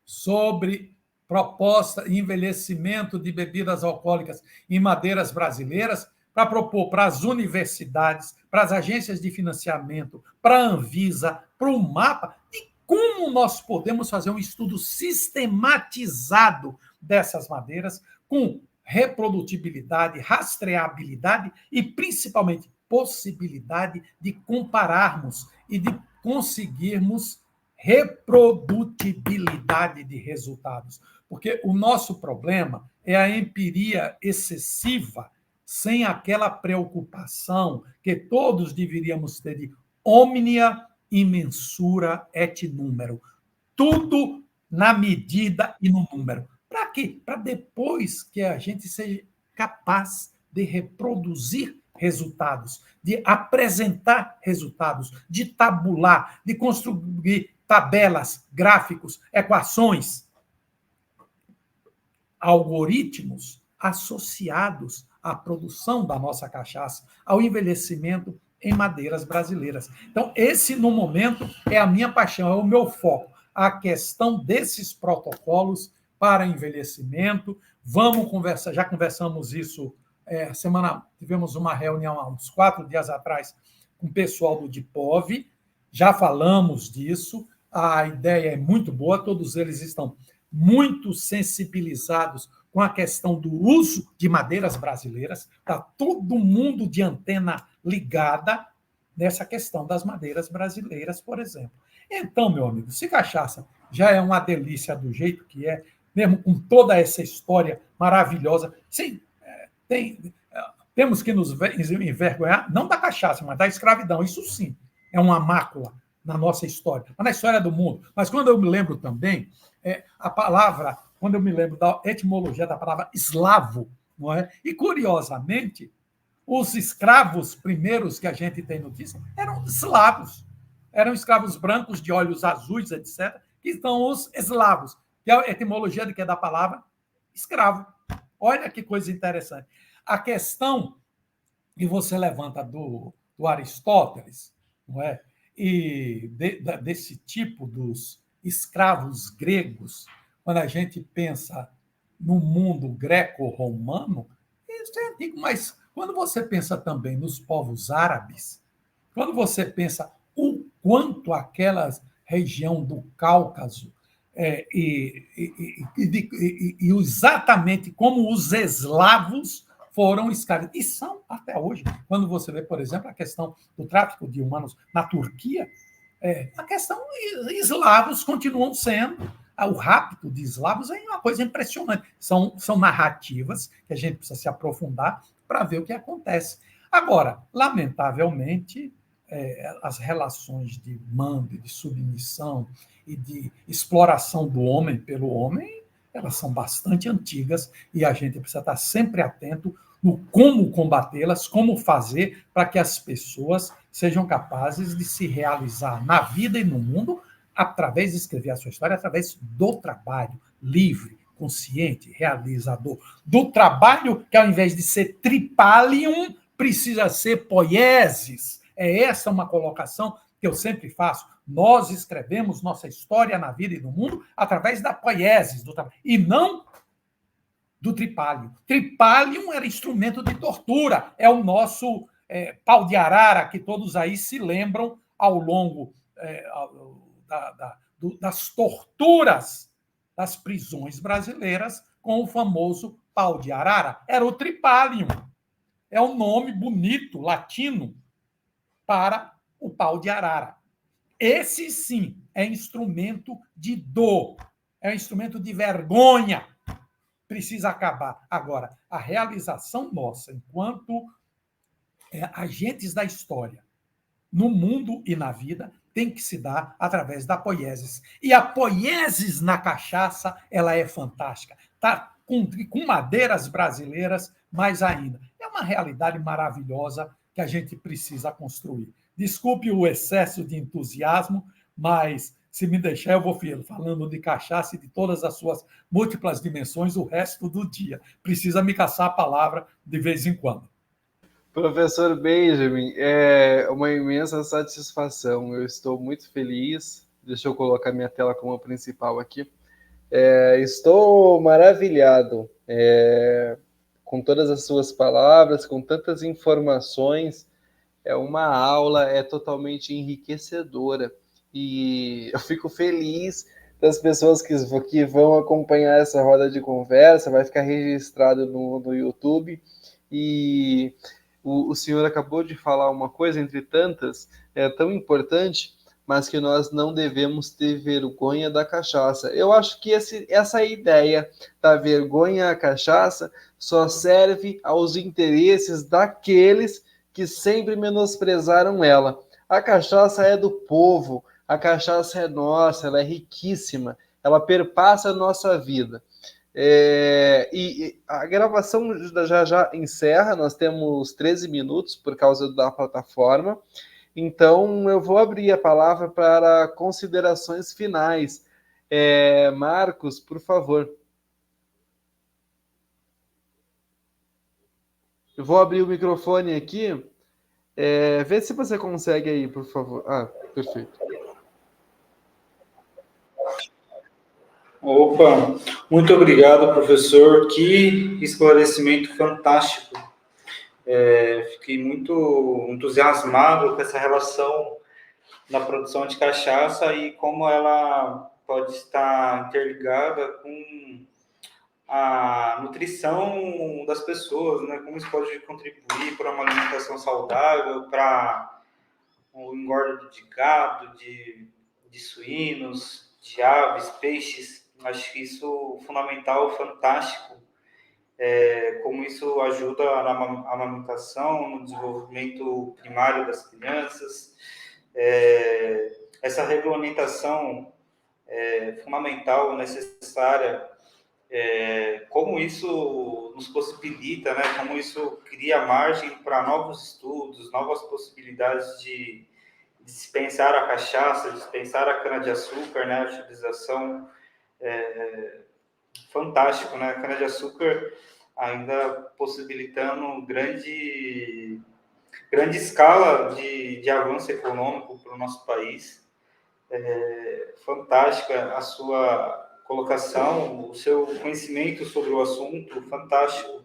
sobre proposta e envelhecimento de bebidas alcoólicas em madeiras brasileiras para propor para as universidades, para as agências de financiamento, para a Anvisa, para o MAPA, de como nós podemos fazer um estudo sistematizado dessas madeiras com reprodutibilidade, rastreabilidade e, principalmente, possibilidade de compararmos e de conseguirmos reprodutibilidade de resultados. Porque o nosso problema é a empiria excessiva, sem aquela preocupação que todos deveríamos ter de omnia imensura et número. Tudo na medida e no número. Para quê? Para depois que a gente seja capaz de reproduzir resultados, de apresentar resultados, de tabular, de construir tabelas, gráficos, equações, algoritmos associados à produção da nossa cachaça, ao envelhecimento em madeiras brasileiras. Então, esse, no momento, é a minha paixão, é o meu foco, a questão desses protocolos para envelhecimento. Vamos conversar, já conversamos isso tivemos uma reunião há uns 4 dias atrás com o pessoal do DIPOV, já falamos disso, a ideia é muito boa, todos eles estão muito sensibilizados com a questão do uso de madeiras brasileiras, está todo mundo de antena ligada nessa questão das madeiras brasileiras, por exemplo. Então, meu amigo, se cachaça já é uma delícia do jeito que é, mesmo com toda essa história maravilhosa, sim, temos que nos envergonhar, não da cachaça, mas da escravidão, isso sim, é uma mácula na nossa história, na história do mundo. Mas quando eu me lembro também, a palavra, quando eu me lembro da etimologia da palavra eslavo, não é? E, curiosamente, os escravos primeiros que a gente tem notícia eram eslavos, eram escravos brancos de olhos azuis, etc., que são os eslavos, que é a etimologia de que é da palavra escravo. Olha que coisa interessante. A questão e você levanta do Aristóteles, não é? E desse tipo dos escravos gregos, quando a gente pensa no mundo greco-romano, isso é antigo, mas quando você pensa também nos povos árabes, quando você pensa o quanto aquela região do Cáucaso e exatamente como os eslavos foram escravizados. E são até hoje. Quando você vê, por exemplo, a questão do tráfico de humanos na Turquia, a questão eslavos continuam sendo. O rapto de eslavos é uma coisa impressionante. São narrativas que a gente precisa se aprofundar para ver o que acontece. Agora, lamentavelmente, as relações de mando, de submissão e de exploração do homem pelo homem, elas são bastante antigas e a gente precisa estar sempre atento no como combatê-las, como fazer para que as pessoas sejam capazes de se realizar na vida e no mundo através de escrever a sua história, através do trabalho livre, consciente, realizador. Do trabalho que, ao invés de ser tripalium, precisa ser poiesis. Essa uma colocação que eu sempre faço. Nós escrevemos nossa história na vida e no mundo através da poiesis, do trabalho, e não do tripalium. Tripalium era instrumento de tortura, é o nosso pau de arara, que todos aí se lembram ao longo das torturas das prisões brasileiras com o famoso pau de arara. Era o tripalium. É um nome bonito, latino, para o pau de arara. Esse, sim, é instrumento de dor, é instrumento de vergonha. Precisa acabar. Agora, a realização nossa, enquanto agentes da história, no mundo e na vida, tem que se dar através da poiesis. E a poiesis na cachaça, ela é fantástica. Está com madeiras brasileiras, mais ainda. É uma realidade maravilhosa que a gente precisa construir. Desculpe o excesso de entusiasmo, mas se me deixar, eu vou falando de cachaça e de todas as suas múltiplas dimensões o resto do dia. Precisa me caçar a palavra de vez em quando. Professor Benjamin, é uma imensa satisfação. Eu estou muito feliz. Deixa eu colocar minha tela como principal aqui. Estou maravilhado com todas as suas palavras, com tantas informações. É uma aula, totalmente enriquecedora. E eu fico feliz das pessoas que vão acompanhar essa roda de conversa, vai ficar registrado no YouTube. E o senhor acabou de falar uma coisa, entre tantas, tão importante, mas que nós não devemos ter vergonha da cachaça. Eu acho que essa ideia da vergonha à cachaça só serve aos interesses daqueles que sempre menosprezaram ela. A cachaça é do povo, a cachaça é nossa, ela é riquíssima, ela perpassa a nossa vida. E a gravação já encerra, nós temos 13 minutos por causa da plataforma, então eu vou abrir a palavra para considerações finais. Marcos, por favor. Eu vou abrir o microfone aqui. Vê se você consegue aí, por favor. Perfeito. Opa, muito obrigado, professor. Que esclarecimento fantástico. Fiquei muito entusiasmado com essa relação na produção de cachaça e como ela pode estar interligada com a nutrição das pessoas, né? Como isso pode contribuir para uma alimentação saudável, para o engorda de gado, de suínos, de aves, peixes. Acho que isso é fundamental, fantástico. Como isso ajuda na amamentação, no desenvolvimento primário das crianças. Essa regulamentação fundamental, necessária, como isso nos possibilita, né? Como isso cria margem para novos estudos, novas possibilidades de dispensar a cachaça, dispensar a cana-de-açúcar, né? A utilização fantástico, né? A cana-de-açúcar ainda possibilitando grande grande escala de avanço econômico para o nosso país. Fantástica a sua colocação, o seu conhecimento sobre o assunto, fantástico.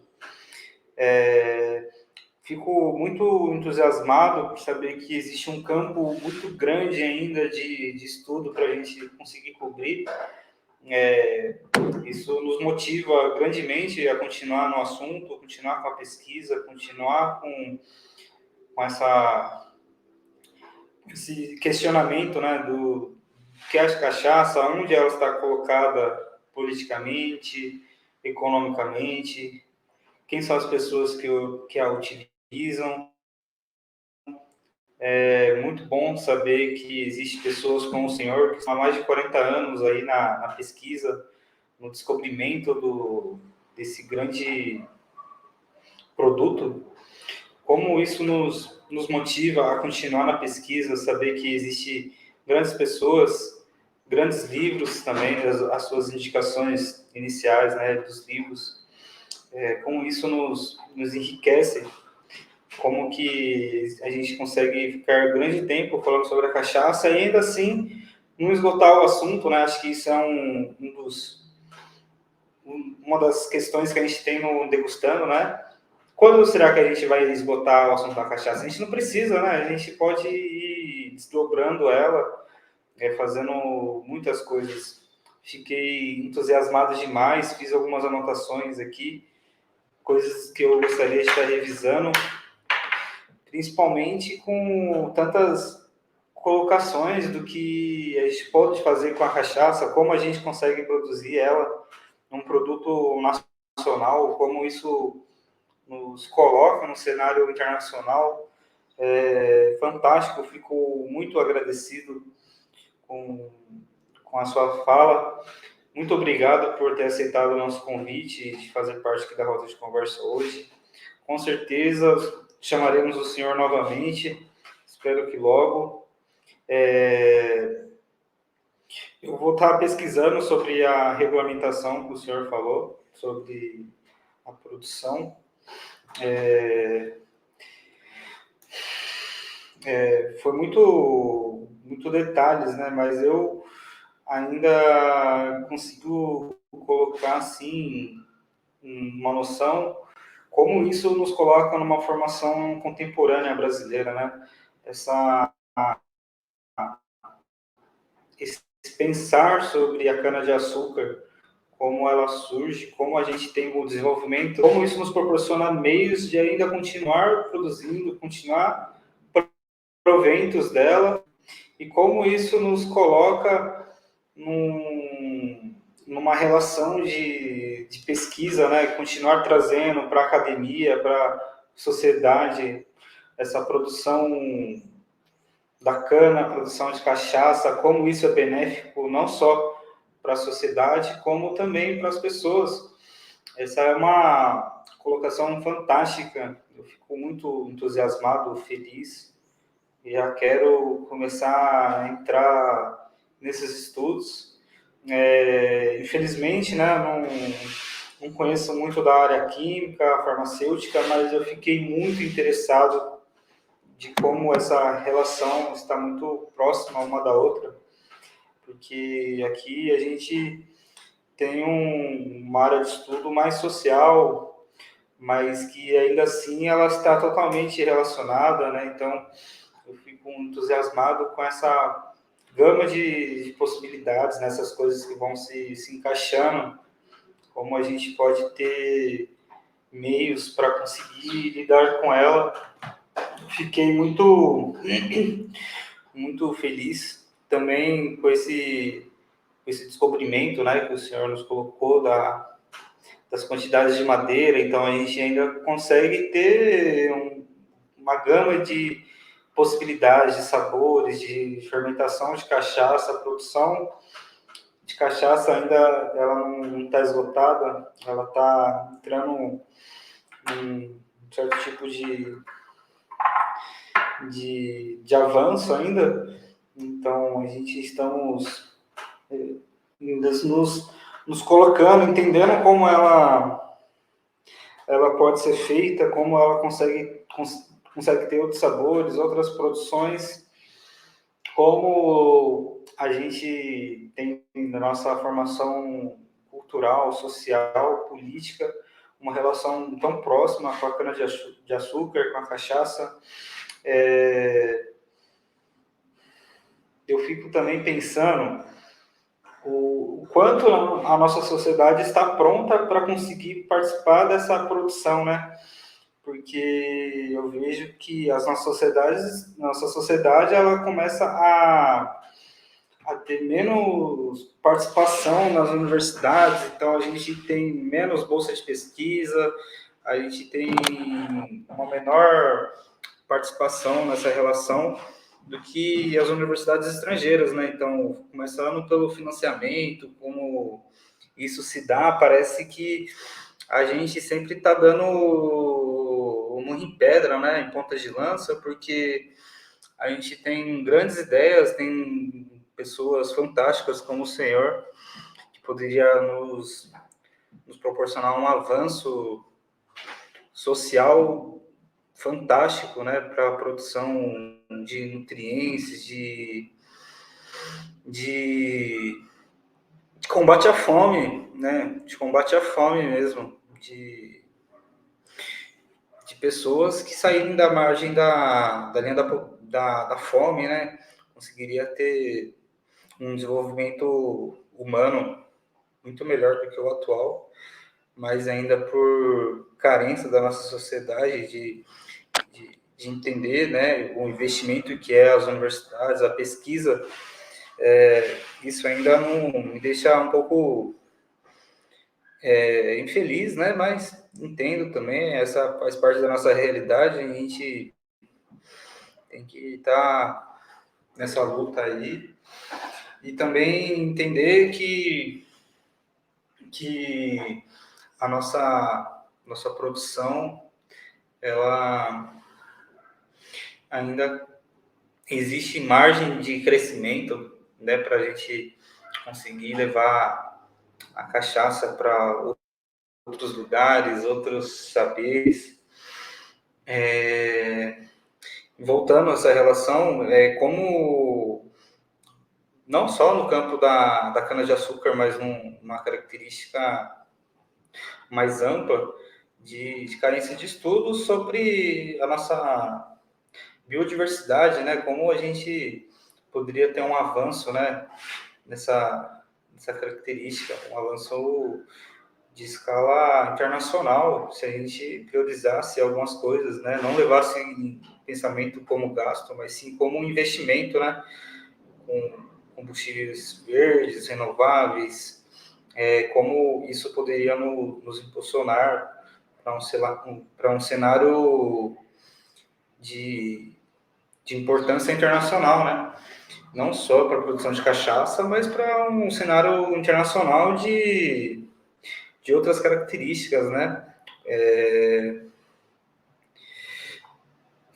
Fico muito entusiasmado por saber que existe um campo muito grande ainda de estudo para a gente conseguir cobrir. Isso nos motiva grandemente a continuar no assunto, continuar com a pesquisa, continuar com esse questionamento, né, do que é a cachaça, onde ela está colocada politicamente, economicamente, quem são as pessoas que a utilizam. É muito bom saber que existem pessoas como o senhor, que estão há mais de 40 anos aí na pesquisa, no descobrimento desse grande produto. Como isso nos motiva a continuar na pesquisa, saber que existem grandes pessoas, grandes livros também, as suas indicações iniciais, né, dos livros. Como isso nos enriquece, como que a gente consegue ficar grande tempo falando sobre a cachaça e ainda assim não esgotar o assunto, né? Acho que isso é uma das questões que a gente tem no Degustando, né? Quando será que a gente vai esgotar o assunto da cachaça? A gente não precisa, né? A gente pode ir desdobrando ela, fazendo muitas coisas. Fiquei entusiasmado demais, fiz algumas anotações aqui, coisas que eu gostaria de estar revisando, principalmente com tantas colocações do que a gente pode fazer com a cachaça, como a gente consegue produzir ela num produto nacional, como isso nos coloca no cenário internacional. Fantástico, fico muito agradecido com a sua fala. Muito obrigado por ter aceitado o nosso convite de fazer parte aqui da Roda de Conversa hoje. Com certeza chamaremos o senhor novamente, espero que logo. Eu vou estar pesquisando sobre a regulamentação que o senhor falou, sobre a produção. Foi muito detalhes, né? Mas eu ainda consigo colocar assim uma noção como isso nos coloca numa formação contemporânea brasileira, né? Esse pensar sobre a cana-de-açúcar, como ela surge, como a gente tem o desenvolvimento, como isso nos proporciona meios de ainda continuar produzindo, continuar proventos dela, e como isso nos coloca numa relação de pesquisa, né? Continuar trazendo para a academia, para a sociedade, essa produção da cana, a produção de cachaça, como isso é benéfico não só para a sociedade, como também para as pessoas. Essa é uma colocação fantástica. Eu fico muito entusiasmado, feliz, e já quero começar a entrar nesses estudos. Infelizmente, né, não conheço muito da área química, farmacêutica, mas eu fiquei muito interessado de como essa relação está muito próxima uma da outra, porque aqui a gente tem uma área de estudo mais social, mas que ainda assim ela está totalmente relacionada, né? Então, eu fico entusiasmado com essa gama de possibilidades, nessas coisas que vão se encaixando, como a gente pode ter meios para conseguir lidar com ela. Fiquei muito feliz também com esse descobrimento, né, que o senhor nos colocou das quantidades de madeira. Então a gente ainda consegue ter uma gama de possibilidades, de sabores, de fermentação de cachaça. A produção de cachaça ainda ela não está esgotada, ela está entrando num certo tipo de avanço ainda. Então a gente estamos nos colocando, entendendo como ela pode ser feita, como ela consegue ter outros sabores, outras produções, como a gente tem na nossa formação cultural, social, política, uma relação tão próxima com a cana-de-açúcar, com a cachaça. Eu fico também pensando o quanto a nossa sociedade está pronta para conseguir participar dessa produção, né? Porque eu vejo que nossa sociedade ela começa a ter menos participação nas universidades, então a gente tem menos bolsa de pesquisa, a gente tem uma menor participação nessa relação do que as universidades estrangeiras, né? Então, começando pelo financiamento, como isso se dá, parece que a gente sempre está dando o murro em pedra, né? Em pontas de lança, porque a gente tem grandes ideias, tem pessoas fantásticas como o senhor, que poderia nos proporcionar um avanço social fantástico, né, para a produção de nutrientes, de combate à fome, né, de combate à fome mesmo, de pessoas que saírem da margem da linha da fome, né, conseguiria ter um desenvolvimento humano muito melhor do que o atual, mas ainda por carência da nossa sociedade de entender, né, o investimento que é as universidades, a pesquisa, isso ainda não me deixa um pouco infeliz, né, mas entendo também, essa faz parte da nossa realidade, a gente tem que estar nessa luta aí, e também entender que a nossa produção, ela ainda existe margem de crescimento, né, para a gente conseguir levar a cachaça para outros lugares, outros saberes. Voltando a essa relação, como não só no campo da cana-de-açúcar, mas uma característica mais ampla de carência de estudos sobre a nossa biodiversidade, né? Como a gente poderia ter um avanço, né? Nessa característica, um avanço de escala internacional, se a gente priorizasse algumas coisas, né? Não levasse em pensamento como gasto, mas sim como um investimento, né? Com combustíveis verdes, renováveis, como isso poderia nos impulsionar para um cenário de importância internacional, né? Não só para a produção de cachaça, mas para um cenário internacional de outras características, né?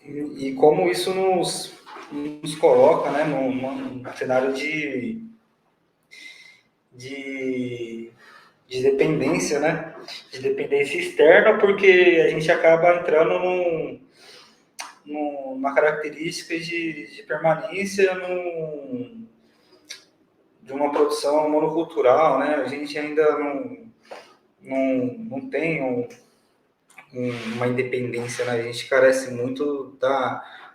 E como isso nos coloca, né, num cenário de dependência, né? De dependência externa, porque a gente acaba entrando numa característica de permanência de uma produção monocultural, né? A gente ainda não tem uma independência, né? A gente carece muito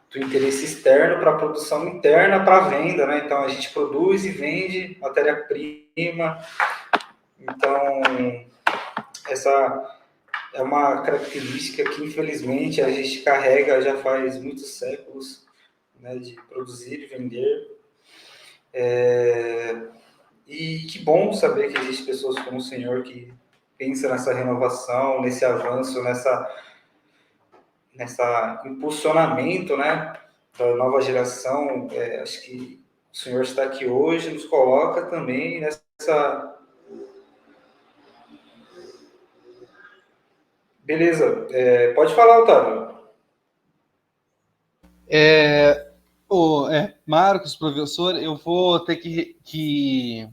do interesse externo para a produção interna para a venda, né? Então, a gente produz e vende matéria-prima. Então, essa é uma característica que, infelizmente, a gente carrega já faz muitos séculos, né, de produzir e vender. E que bom saber que existem pessoas como o senhor que pensam nessa renovação, nesse avanço, nessa impulsionamento, né, da nova geração. Acho que o senhor está aqui hoje nos coloca também nessa... Beleza, pode falar, Otávio. Marcos, professor, eu vou ter que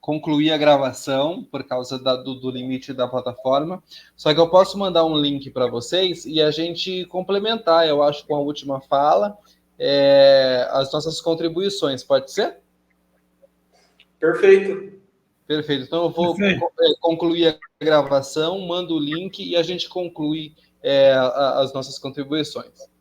concluir a gravação por causa do limite da plataforma. Só que eu posso mandar um link para vocês e a gente complementar, eu acho, com a última fala, as nossas contribuições. Pode ser? Perfeito. Perfeito. Então eu vou concluir a gravação, mando o link e a gente conclui as nossas contribuições.